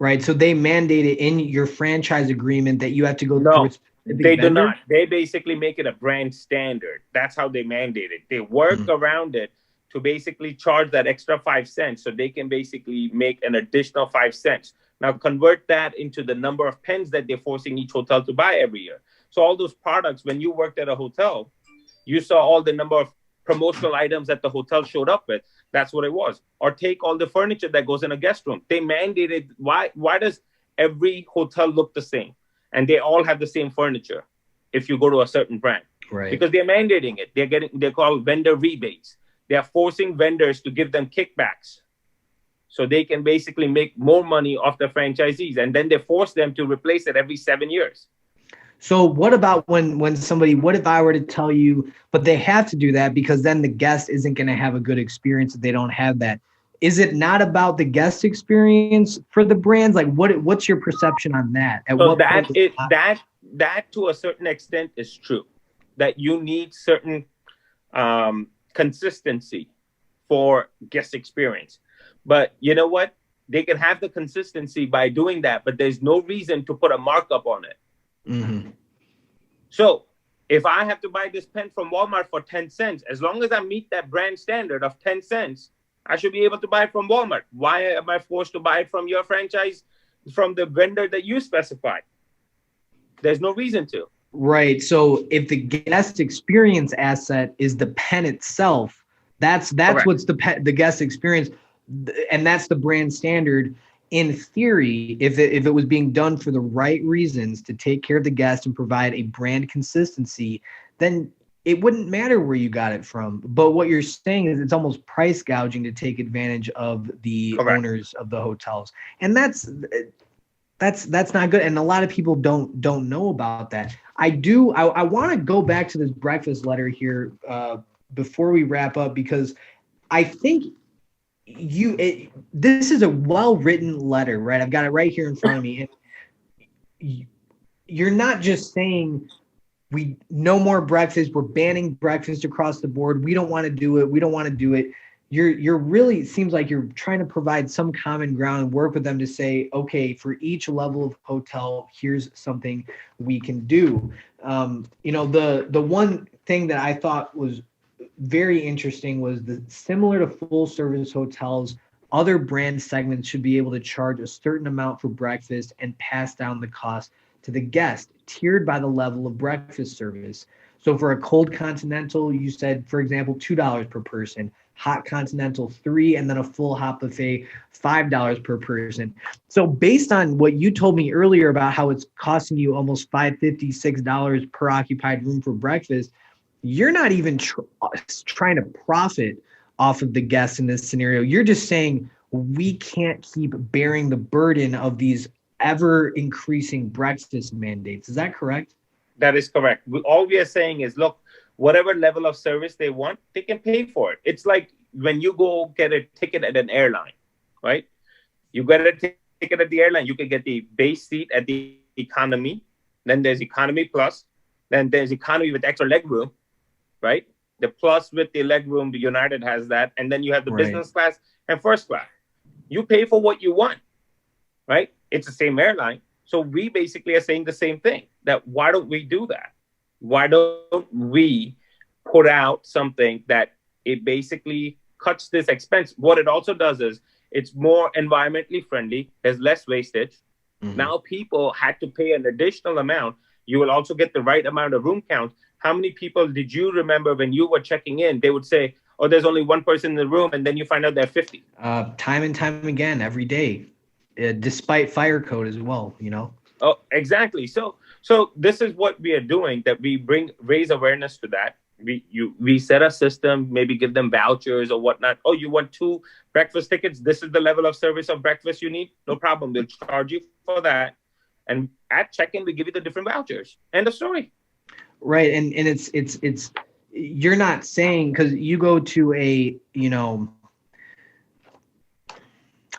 Right. So they mandate it in your franchise agreement that you have to go through a specific they vendor? do not. They basically make it a brand standard. That's how they mandate it. They work around it to basically charge that extra 5 cents, so they can basically make an additional 5 cents. Now convert that into the number of pens that they're forcing each hotel to buy every year. So all those products, when you worked at a hotel, you saw all the number of promotional items that the hotel showed up with. That's what it was. Or take all the furniture that goes in a guest room. They mandated, why does every hotel look the same? And they all have the same furniture if you go to a certain brand. Right. Because they're mandating it. They're called vendor rebates. They're forcing vendors to give them kickbacks so they can basically make more money off the franchisees. And then they force them to replace it every 7 years. So what about when somebody, what if I were to tell you, but they have to do that because then the guest isn't going to have a good experience if they don't have that. Is it not about the guest experience for the brands? Like what's your perception on that? So that to a certain extent is true, that you need certain consistency for guest experience. But you know what? They can have the consistency by doing that, but there's no reason to put a markup on it. Mm-hmm. So if I have to buy this pen from Walmart for 10 cents, as long as I meet that brand standard of 10 cents, I should be able to buy it from Walmart. Why am I forced to buy it from your franchise, from the vendor that you specified? There's no reason to. Right. So if the guest experience asset is the pen itself, that's Correct. What's the guest experience, and that's the brand standard. In theory, if it was being done for the right reasons to take care of the guest and provide a brand consistency, then it wouldn't matter where you got it from. But what you're saying is it's almost price gouging to take advantage of the Correct. owners of the hotels, and that's not good. And a lot of people don't know about that. I want to go back to this breakfast letter here before we wrap up, because I think this is a well-written letter, right? I've got it right here in front of me. And you're not just saying no more breakfast. We're banning breakfast across the board. We don't want to do it. We don't want to do it. You're really, it seems like you're trying to provide some common ground and work with them to say, okay, for each level of hotel, here's something we can do. The one thing that I thought was very interesting was similar to full service hotels, other brand segments should be able to charge a certain amount for breakfast and pass down the cost to the guest, tiered by the level of breakfast service. So for a cold continental, you said, for example, $2 per person, hot continental $3, and then a full hot buffet $5 per person. So based on what you told me earlier about how it's costing you almost $5.50, $6 per occupied room for breakfast, you're not even trying to profit off of the guests in this scenario. You're just saying we can't keep bearing the burden of these ever increasing breakfast mandates. Is that correct? That is correct. All we are saying is, look, whatever level of service they want, they can pay for it. It's like when you go get a ticket at an airline, right? You get a ticket at the airline, you can get the base seat at the economy. Then there's economy plus. Then there's economy with extra leg room, right? The plus with the leg room, the United has that. And then you have the business class and first class. You pay for what you want, right? It's the same airline. So we basically are saying the same thing, that why don't we do that? Why don't we put out something that it basically cuts this expense? What it also does is it's more environmentally friendly. There's less wastage. Mm-hmm. Now people had to pay an additional amount. You will also get the right amount of room count. How many people did you remember when you were checking in, they would say, oh, there's only one person in the room, and then you find out there are 50? Time and time again, every day. Despite fire code as well, you know. Oh, exactly. So this is what we are doing, that we raise awareness to that. We set a system, maybe give them vouchers or whatnot. Oh, you want 2 breakfast tickets? This is the level of service of breakfast you need. No problem. We'll charge you for that. And at check-in, we give you the different vouchers. End of story. Right. And it's you're not saying, because you go to a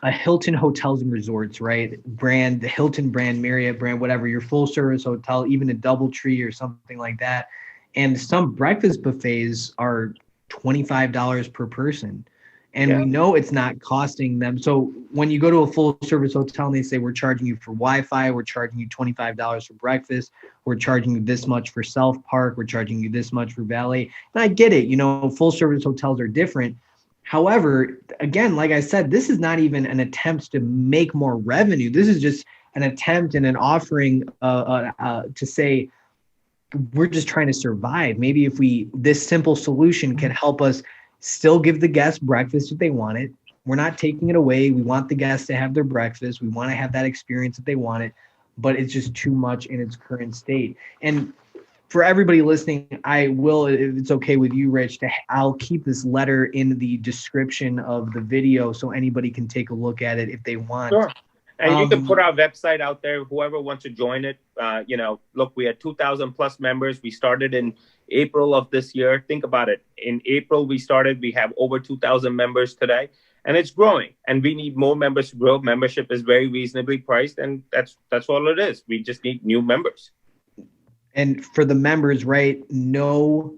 Hilton Hotels and Resorts, right? Brand, the Hilton brand, Marriott brand, whatever, your full service hotel, even a DoubleTree or something like that. And some breakfast buffets are $25 per person. And we know it's not costing them. So when you go to a full service hotel and they say, we're charging you for Wi-Fi, we're charging you $25 for breakfast, we're charging you this much for Self Park, we're charging you this much for valet. And I get it, full service hotels are different. However, again, like I said, this is not even an attempt to make more revenue. This is just an attempt and an offering to say, we're just trying to survive. Maybe if this simple solution can help us still give the guests breakfast if they want it. We're not taking it away. We want the guests to have their breakfast. We want to have that experience if they want it, but it's just too much in its current state. And for everybody listening, I will, if it's okay with you, Rich, I'll keep this letter in the description of the video so anybody can take a look at it if they want. Sure. And you can put our website out there, whoever wants to join it. Look, we had 2,000 plus members. We started in April of this year. Think about it. In April, we started. We have over 2,000 members today, and it's growing. And we need more members to grow. Membership is very reasonably priced, and that's all it is. We just need new members. And for the members, right, no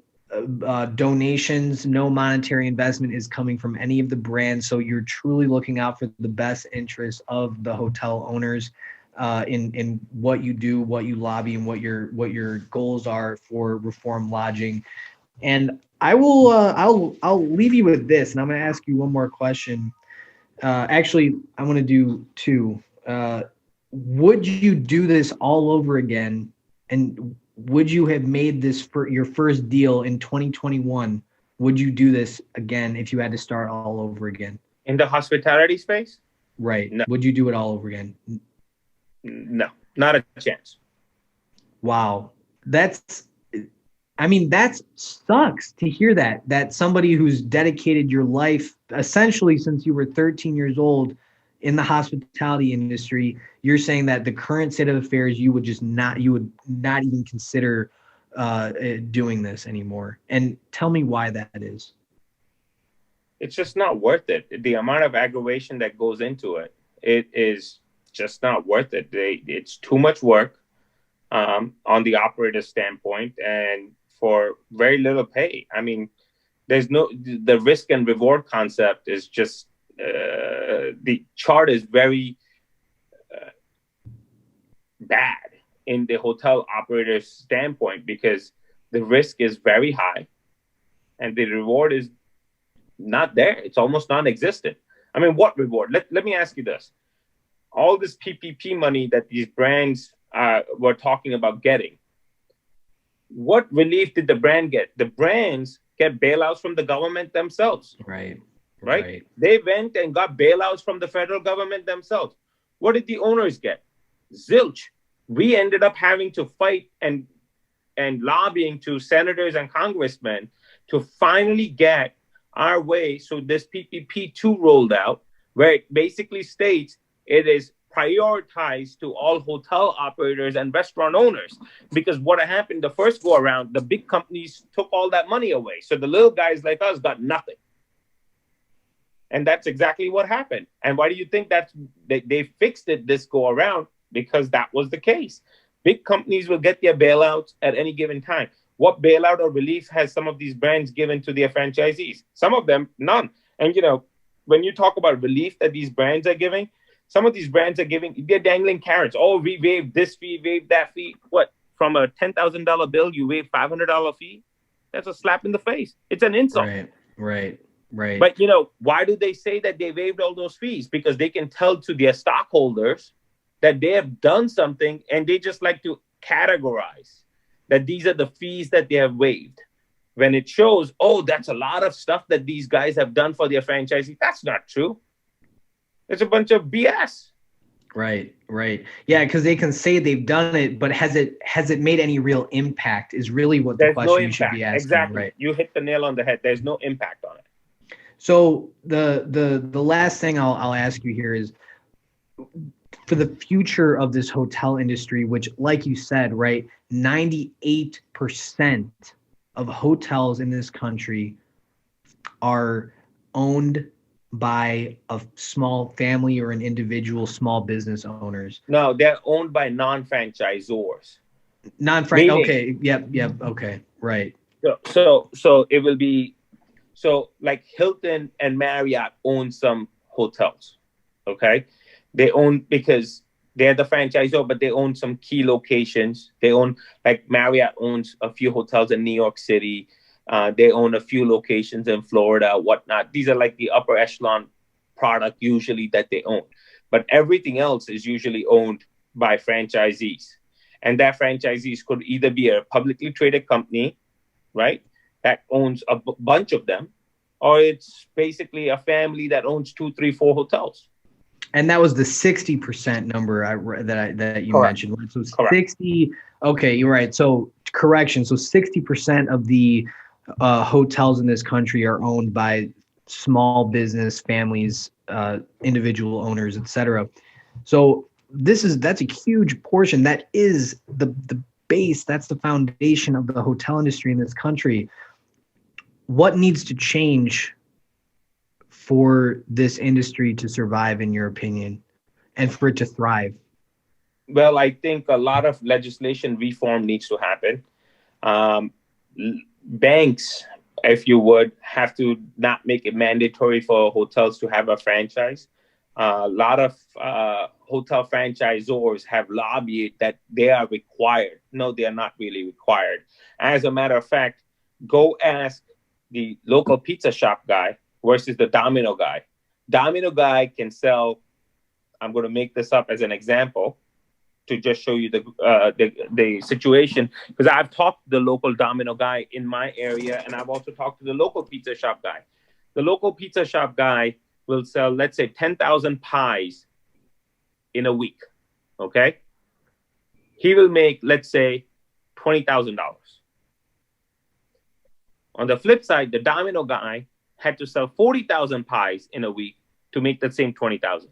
donations, no monetary investment is coming from any of the brands. So you're truly looking out for the best interests of the hotel owners in what you do, what you lobby, and what your goals are for reform lodging. And I will I'll leave you with this, and I'm going to ask you one more question. Actually, I want to do 2. Would you do this all over again? And would you have made this for your first deal in 2021? Would you do this again if you had to start all over again? In the hospitality space? Right. No. Would you do it all over again? No, not a chance. Wow. That sucks to hear that somebody who's dedicated your life essentially since you were 13 years old in the hospitality industry, you're saying that the current state of affairs, you would not even consider doing this anymore. And tell me why that is. It's just not worth it. The amount of aggravation that goes into it, it is just not worth it. It's too much work on the operator standpoint, and for very little pay. I mean, the risk and reward concept is just, the chart is very bad in the hotel operator's standpoint, because the risk is very high and the reward is not there. It's almost non-existent. I mean, what reward? Let me ask you this. All this PPP money that these brands were talking about getting, what relief did the brand get? The brands get bailouts from the government themselves. Right. They went and got bailouts from the federal government themselves. What did the owners get? Zilch. We ended up having to fight and lobbying to senators and congressmen to finally get our way. So this PPP2 rolled out, where it basically states it is prioritized to all hotel operators and restaurant owners, because what happened the first go around, the big companies took all that money away. So the little guys like us got nothing. And that's exactly what happened. And why do you think they fixed it this go around? Because that was the case. Big companies will get their bailouts at any given time. What bailout or relief has some of these brands given to their franchisees? Some of them, none. And, when you talk about relief that these brands are giving, some of these brands are giving, they're dangling carrots. Oh, we waived this fee, waived that fee. What? From a $10,000 bill, you waive $500 fee? That's a slap in the face. It's an insult. Right. But, why do they say that they waived all those fees? Because they can tell to their stockholders that they have done something, and they just like to categorize that these are the fees that they have waived. When it shows, oh, that's a lot of stuff that these guys have done for their franchisee. That's not true. It's a bunch of BS. Right. Yeah, because they can say they've done it, but has it made any real impact is really what the question you should be asking. Exactly. Right. You hit the nail on the head. There's no impact on it. So the last thing I'll ask you here is, for the future of this hotel industry, which, like you said, right, 98% of hotels in this country are owned by a small family or an individual small business owners. No, they're owned by non-franchisors. Okay. Yep. Okay. Right. So it will be, like Hilton and Marriott own some hotels. Okay. They own, because they're the franchisor, but they own some key locations. They own, like Marriott owns a few hotels in New York City. They own a few locations in Florida, whatnot. These are like the upper echelon product usually that they own. But everything else is usually owned by franchisees. And that franchisees could either be a publicly traded company, right, that owns a bunch of them, or it's basically a family that owns 2, 3, 4 hotels. And that was the 60% number that you Correct. mentioned. So Correct. 60. Okay, you're right. So correction. So 60% of the hotels in this country are owned by small business families, individual owners, etc. So that's a huge portion. That is the base. That's the foundation of the hotel industry in this country. What needs to change for this industry to survive, in your opinion, and for it to thrive? Well, I think a lot of legislation reform needs to happen. Banks, if you would, have to not make it mandatory for hotels to have a franchise. A lot of hotel franchisors have lobbied that they are required. No, they are not really required. As a matter of fact, go ask the local pizza shop guy versus the Domino guy. Domino guy can sell, I'm going to make this up as an example to just show you the situation, because I've talked to the local Domino guy in my area, and I've also talked to the local pizza shop guy. The local pizza shop guy will sell, let's say, 10,000 pies in a week, okay? He will make, let's say, $20,000. On the flip side, the Domino guy had to sell 40,000 pies in a week to make that same 20,000.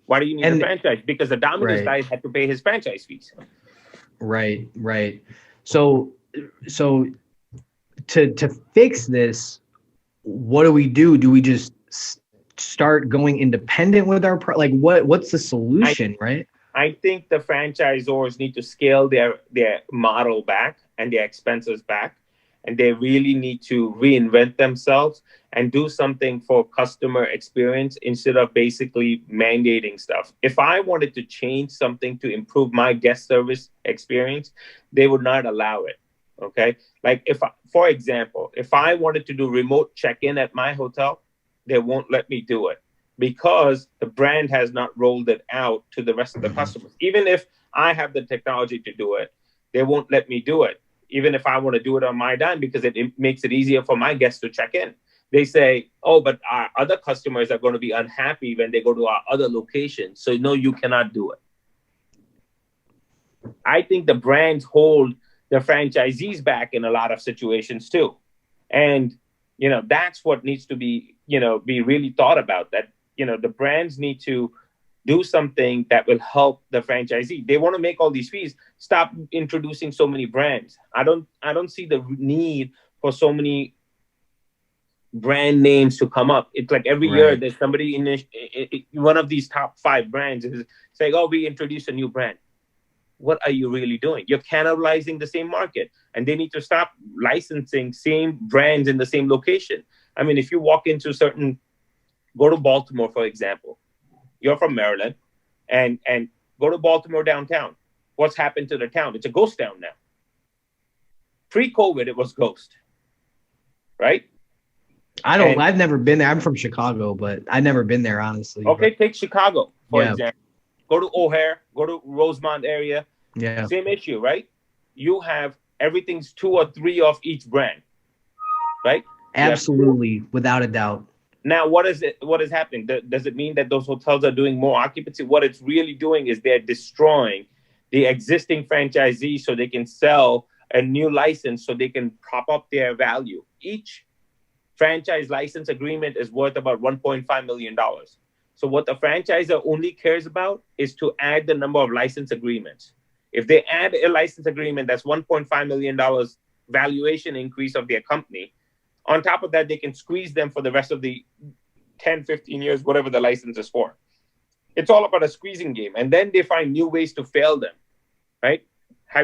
Why do you need a franchise? Because the Domino's guy had to pay his franchise fees. Right. So to fix this, what do we do? Do we just start going independent with our what's the solution, right? I think the franchisors need to scale their model back and their expenses back, and they really need to reinvent themselves and do something for customer experience instead of basically mandating stuff. If I wanted to change something to improve my guest service experience, they would not allow it. Okay. Like for example, if I wanted to do remote check-in at my hotel, they won't let me do it because the brand has not rolled it out to the rest of the customers. Even if I have the technology to do it, they won't let me do it. Even if I want to do it on my dime, because it makes it easier for my guests to check in. They say, oh, but our other customers are going to be unhappy when they go to our other locations. So no, you cannot do it. I think the brands hold the franchisees back in a lot of situations too. And, that's what needs to be, be really thought about, that, the brands need to do something that will help the franchisee. They want to make all these fees. Stop introducing so many brands. I don't see the need for so many brand names to come up. It's like every year there's somebody in one of these top 5 brands is saying, "Oh, we introduced a new brand." What are you really doing? You're cannibalizing the same market, and they need to stop licensing same brands in the same location. I mean, if you walk into go to Baltimore, for example. You're from Maryland, and go to Baltimore downtown. What's happened to the town? It's a ghost town now. Pre-COVID, it was ghost, right? I've never been there. I'm from Chicago, but I've never been there, honestly. Okay, take Chicago, for example. Go to O'Hare, go to Rosemont area. Yeah. Same issue, right? You have everything's 2 or 3 of each brand, right? Absolutely, without a doubt. Now, what is happening? Does it mean that those hotels are doing more occupancy? What it's really doing is they're destroying the existing franchisees so they can sell a new license so they can prop up their value. Each franchise license agreement is worth about $1.5 million. So what the franchisor only cares about is to add the number of license agreements. If they add a license agreement, that's $1.5 million valuation increase of their company. On top of that, they can squeeze them for the rest of the 10, 15 years, whatever the license is for. It's all about a squeezing game. And then they find new ways to fail them, right?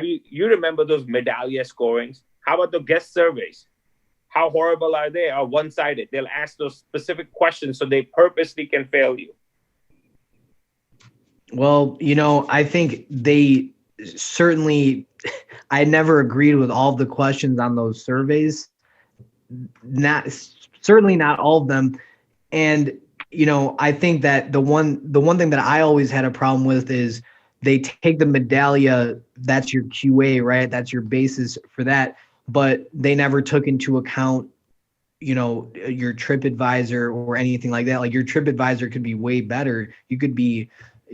You remember those medallia scorings? How about the guest surveys? How horrible are they? Or one-sided? They'll ask those specific questions so they purposely can fail you. Well, I think they certainly, I never agreed with all the questions on those surveys. Certainly not all of them. And, I think that the one thing that I always had a problem with is they take the medallia, that's your QA, right? That's your basis for that. But they never took into account, your TripAdvisor or anything like that. Like your TripAdvisor could be way better. You could be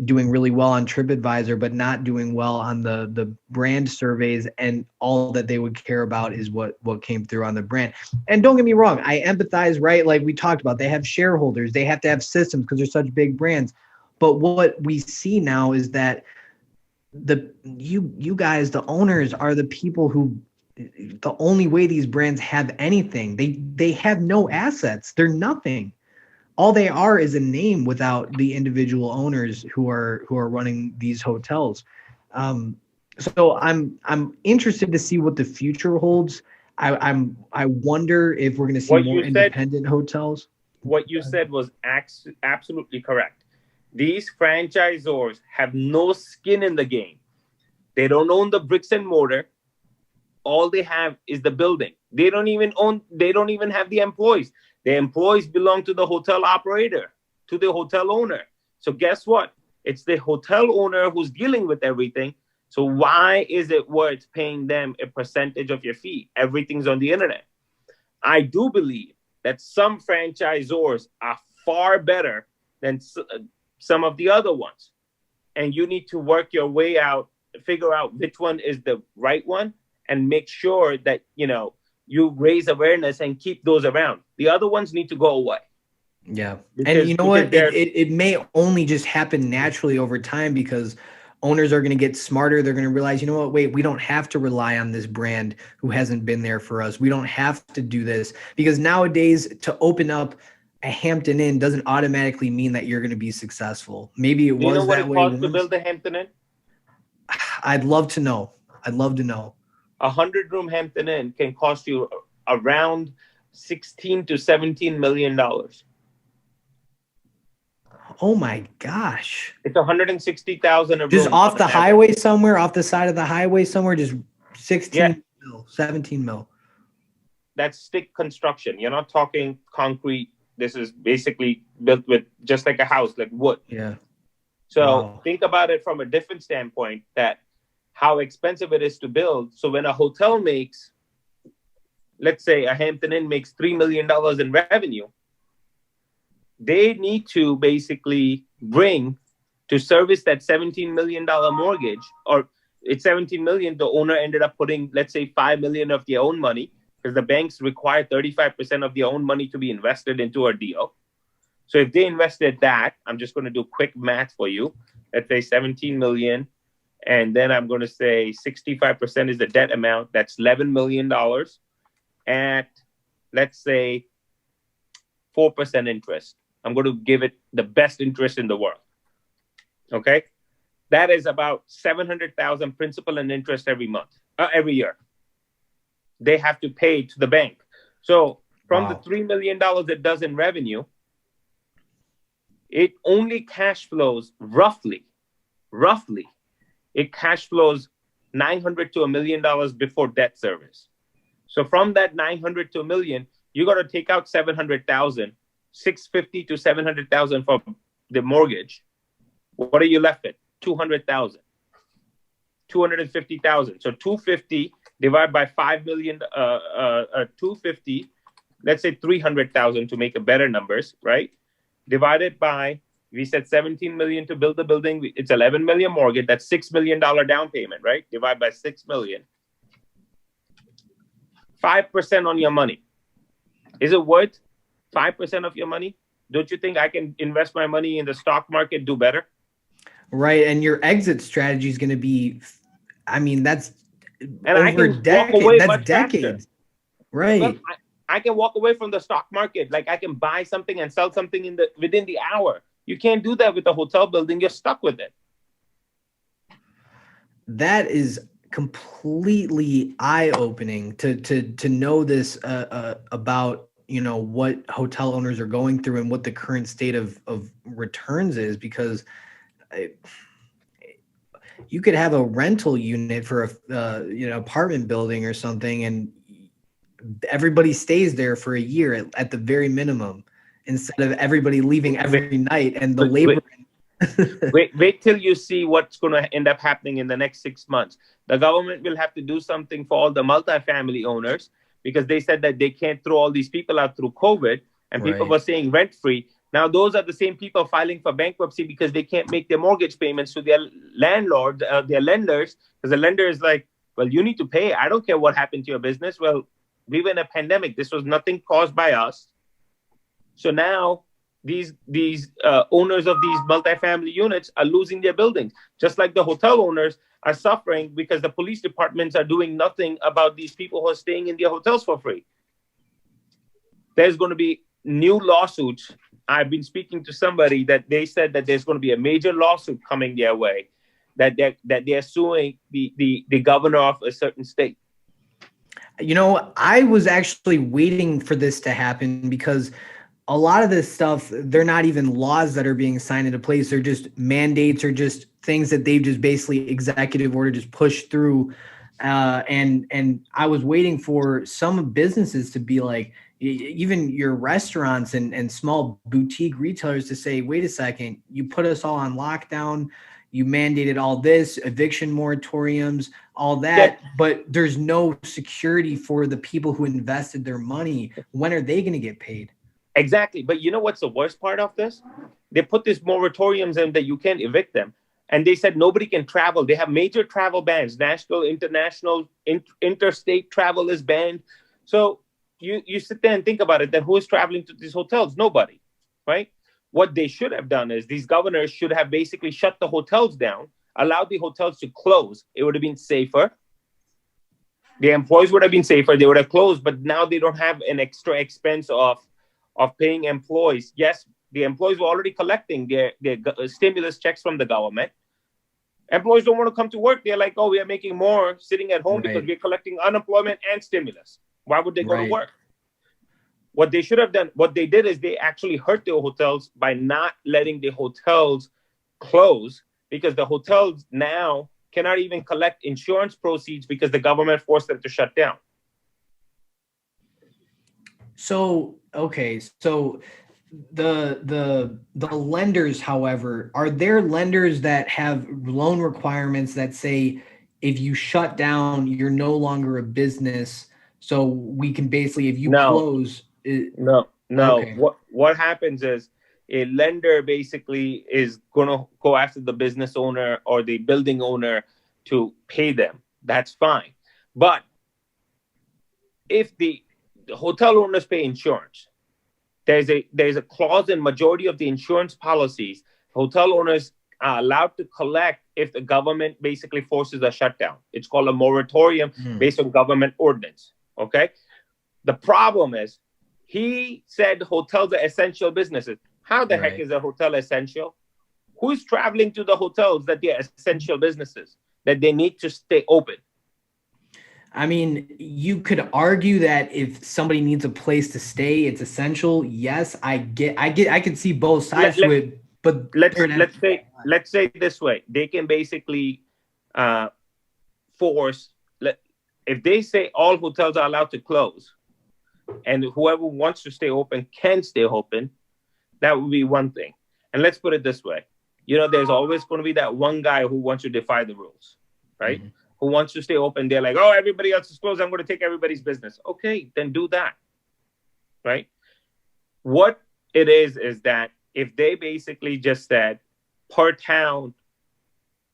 doing really well on TripAdvisor, but not doing well on the brand surveys, and all that they would care about is what came through on the brand. And don't get me wrong, I empathize, right? Like we talked about, they have shareholders, they have to have systems because they're such big brands. But what we see now is that you guys, the owners, are the people who, the only way these brands have anything, they have no assets. They're nothing. All they are is a name without the individual owners who are running these hotels. So I'm interested to see what the future holds. I wonder if we're going to see more independent hotels. What you said was absolutely correct. These franchisors have no skin in the game. They don't own the bricks and mortar. All they have is the building. They don't even have the employees. The employees belong to the hotel operator, to the hotel owner. So guess what? It's the hotel owner who's dealing with everything. So why is it worth paying them a percentage of your fee? Everything's on the internet. I do believe that some franchisors are far better than some of the other ones. And you need to work your way out, figure out which one is the right one, and make sure that, you raise awareness and keep those around. The other ones need to go away. Yeah. And you know what? It may only just happen naturally over time because owners are going to get smarter. They're going to realize, wait, we don't have to rely on this brand who hasn't been there for us. We don't have to do this, because nowadays to open up a Hampton Inn doesn't automatically mean that you're going to be successful. Maybe it was that way. Cost to build a Hampton Inn? I'd love to know. I'd love to know. 100-room Hampton Inn can cost you around $16 to $17 million. Oh my gosh! It's 160,000 a room. Just off the highway somewhere, off the side of the highway somewhere, just 16 mil, 17 mil. That's stick construction. You're not talking concrete. This is basically built with just like a house, like wood. Yeah. So think about it from a different standpoint, that how expensive it is to build. So when a hotel makes, let's say a Hampton Inn makes $3 million in revenue, they need to basically bring to service that $17 million mortgage, or it's $17 million. The owner ended up putting, let's say, $5 million of their own money, because the banks require 35% of their own money to be invested into a deal. So if they invested that, I'm just going to do quick math for you. Let's say 17 million. And then I'm going to say 65% is the debt amount. That's $11 million at, let's say, 4% interest. I'm going to give it the best interest in the world. Okay? That is about 700,000 principal and interest every year. They have to pay to the bank. So from the $3 million it does in revenue, it only cash flows roughly, it cash flows $900 to $1 million before debt service. So from that 900 to $1 million, you got to take out 700,000, 650 to 700,000 for the mortgage. What are you left with? 200,000, 250,000. So 250 divided by 5 million, 250, let's say 300,000 to make a better numbers, right? Divided by, we said 17 million to build the building. It's 11 million mortgage. That's $6 million down payment, right? Divide by 6 million. 5% on your money. Is it worth 5% of your money? Don't you think I can invest my money in the stock market, do better? Right. And your exit strategy is going to be, I mean, that's and over I can decades. Walk away that's much decades. Faster. Right. Well, I can walk away from the stock market. Like I can buy something and sell something within the hour. You can't do that with a hotel building. You're stuck with it. That is completely eye-opening to know this about, you know, what hotel owners are going through and what the current state of returns is, because you could have a rental unit for a apartment building or something, and everybody stays there for a year at the very minimum, instead of everybody leaving every night and the labor. Wait till you see what's going to end up happening in the next 6 months. The government will have to do something for all the multifamily owners, because they said that they can't throw all these people out through COVID, and people were saying rent free. Now, those are the same people filing for bankruptcy because they can't make their mortgage payments to their landlords, their lenders, because the lender is like, well, you need to pay. I don't care what happened to your business. Well, we were in a pandemic. This was nothing caused by us. So now these owners of these multifamily units are losing their buildings, just like the hotel owners are suffering because the police departments are doing nothing about these people who are staying in their hotels for free. There's going to be new lawsuits. I've been speaking to somebody that they said that there's going to be a major lawsuit coming their way, that they're suing the governor of a certain state. You know, I was actually waiting for this to happen, because a lot of this stuff, they're not even laws that are being signed into place. They're just mandates, or just things that they've just basically executive order just pushed through. And I was waiting for some businesses to be like, even your restaurants and small boutique retailers to say, wait a second, you put us all on lockdown. You mandated all this, eviction moratoriums, all that, but there's no security for the people who invested their money. When are they going to get paid? Exactly. But you know what's the worst part of this? They put these moratoriums in that you can't evict them. And they said nobody can travel. They have major travel bans. National, international, interstate travel is banned. So you sit there and think about it. Then who is traveling to these hotels? Nobody, right? What they should have done is these governors should have basically shut the hotels down, allowed the hotels to close. It would have been safer. The employees would have been safer. They would have closed, but now they don't have an extra expense of paying employees. Yes, the employees were already collecting their stimulus checks from the government. Employees don't want to come to work. They're like, oh, we are making more sitting at home because we're collecting unemployment and stimulus. Why would they go to work? What they should have done, what they did is they actually hurt the hotels by not letting the hotels close, because the hotels now cannot even collect insurance proceeds because the government forced them to shut down. So, okay. So the lenders, however, are there lenders that have loan requirements that say, if you shut down, you're no longer a business? So we can basically, if you close. No. Okay. What happens is a lender basically is going to go after the business owner or the building owner to pay them. That's fine. But if the hotel owners pay insurance, there's a clause in majority of the insurance policies. Hotel owners are allowed to collect if the government basically forces a shutdown. It's called a moratorium based on government ordinance. Okay. The problem is he said hotels are essential businesses. How the heck is a hotel essential? Who's traveling to the hotels that they're essential businesses, that they need to stay open? I mean, you could argue that if somebody needs a place to stay, it's essential. Yes, I can see both sides to it. But let's say this way: they can basically force. If they say all hotels are allowed to close, and whoever wants to stay open can stay open, that would be one thing. And let's put it this way: there's always going to be that one guy who wants to defy the rules, right? Mm-hmm. Who wants to stay open. They're like, oh, everybody else is closed, I'm going to take everybody's business. Okay, then do that, right? What it is that if they basically just said per town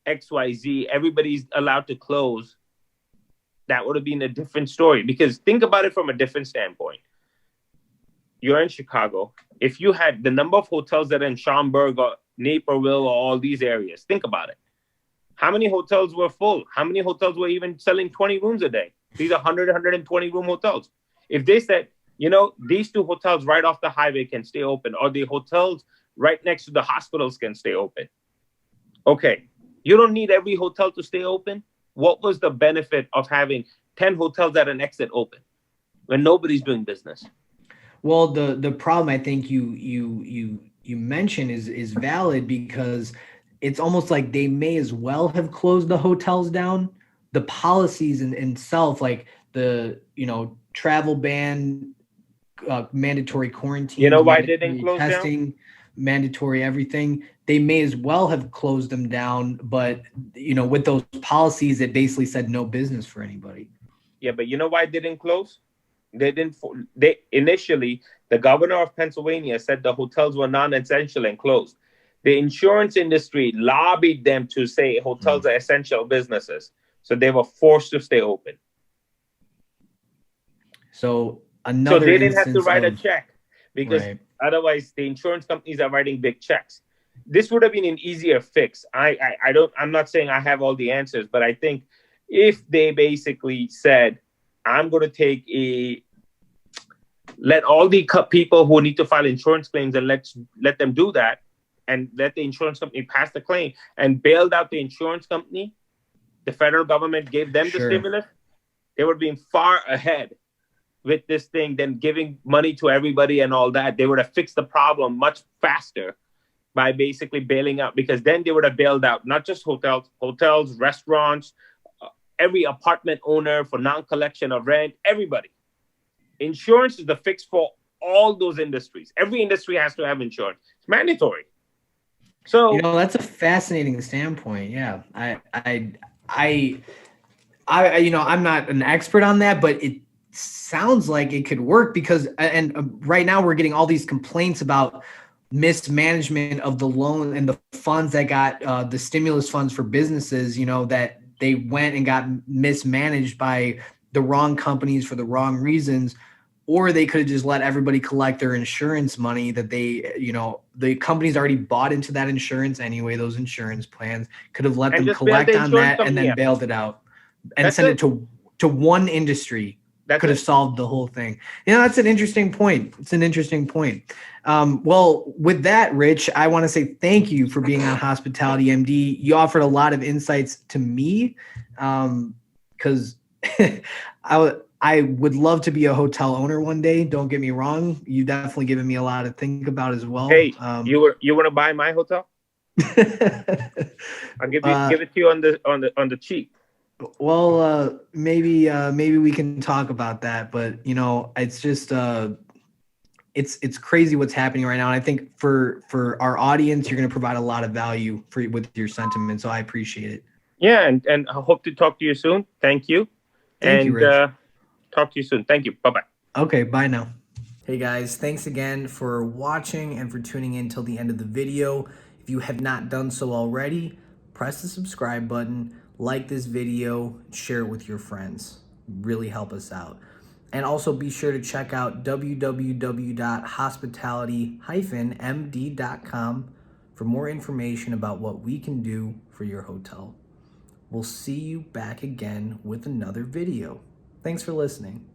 XYZ, everybody's allowed to close, that would have been a different story. Because think about it from a different standpoint. You're in Chicago. If you had the number of hotels that are in Schaumburg or Naperville or all these areas, think about it. How many hotels were full? How many hotels were even selling 20 rooms a day? These are 100, 120 room hotels. If they said, these two hotels right off the highway can stay open, or the hotels right next to the hospitals can stay open. Okay, you don't need every hotel to stay open. What was the benefit of having 10 hotels at an exit open when nobody's doing business? Well, the problem I think you mentioned is valid, because it's almost like they may as well have closed the hotels down. The policies in itself, like the travel ban, mandatory quarantine, why they didn't close testing, down? Mandatory everything. They may as well have closed them down, but with those policies, it basically said no business for anybody. Yeah, but why they didn't close? They initially, the governor of Pennsylvania said the hotels were non-essential and closed. The insurance industry lobbied them to say hotels are essential businesses. So they were forced to stay open. So they didn't have to write a check, because otherwise the insurance companies are writing big checks. This would have been an easier fix. I'm not saying I have all the answers, but I think if they basically said, I'm going to let all the people who need to file insurance claims and let them do that, and let the insurance company pass the claim and bailed out the insurance company, the federal government gave them the stimulus, they would have been far ahead with this thing than giving money to everybody and all that. They would have fixed the problem much faster by basically bailing out, because then they would have bailed out not just hotels, restaurants, every apartment owner for non-collection of rent, everybody. Insurance is the fix for all those industries. Every industry has to have insurance. It's mandatory. So that's a fascinating standpoint. Yeah, I'm not an expert on that, but it sounds like it could work, because right now we're getting all these complaints about mismanagement of the loan and the funds that got the stimulus funds for businesses. That they went and got mismanaged by the wrong companies for the wrong reasons. Or they could have just let everybody collect their insurance money that the companies already bought into that insurance anyway. Those insurance plans could have let them collect on that and then bailed it out and sent it to one industry. That could have solved the whole thing. That's an interesting point. It's an interesting point. Well, with that, Rich, I want to say thank you for being on Hospitality MD. You offered a lot of insights to me, because I would love to be a hotel owner one day. Don't get me wrong. You've definitely given me a lot to think about as well. Hey, you want to buy my hotel? I'll give it to you on the cheap. Well, maybe we can talk about that. But it's just it's crazy what's happening right now. And I think for our audience, you're going to provide a lot of value with your sentiment. So I appreciate it. Yeah, and I hope to talk to you soon. Thank you. Thank you, Rich. Talk to you soon. Thank you. Bye-bye. Okay, bye now. Hey guys, thanks again for watching and for tuning in till the end of the video. If you have not done so already, press the subscribe button, like this video, share it with your friends. Really help us out. And also be sure to check out www.hospitality-md.com for more information about what we can do for your hotel. We'll see you back again with another video. Thanks for listening.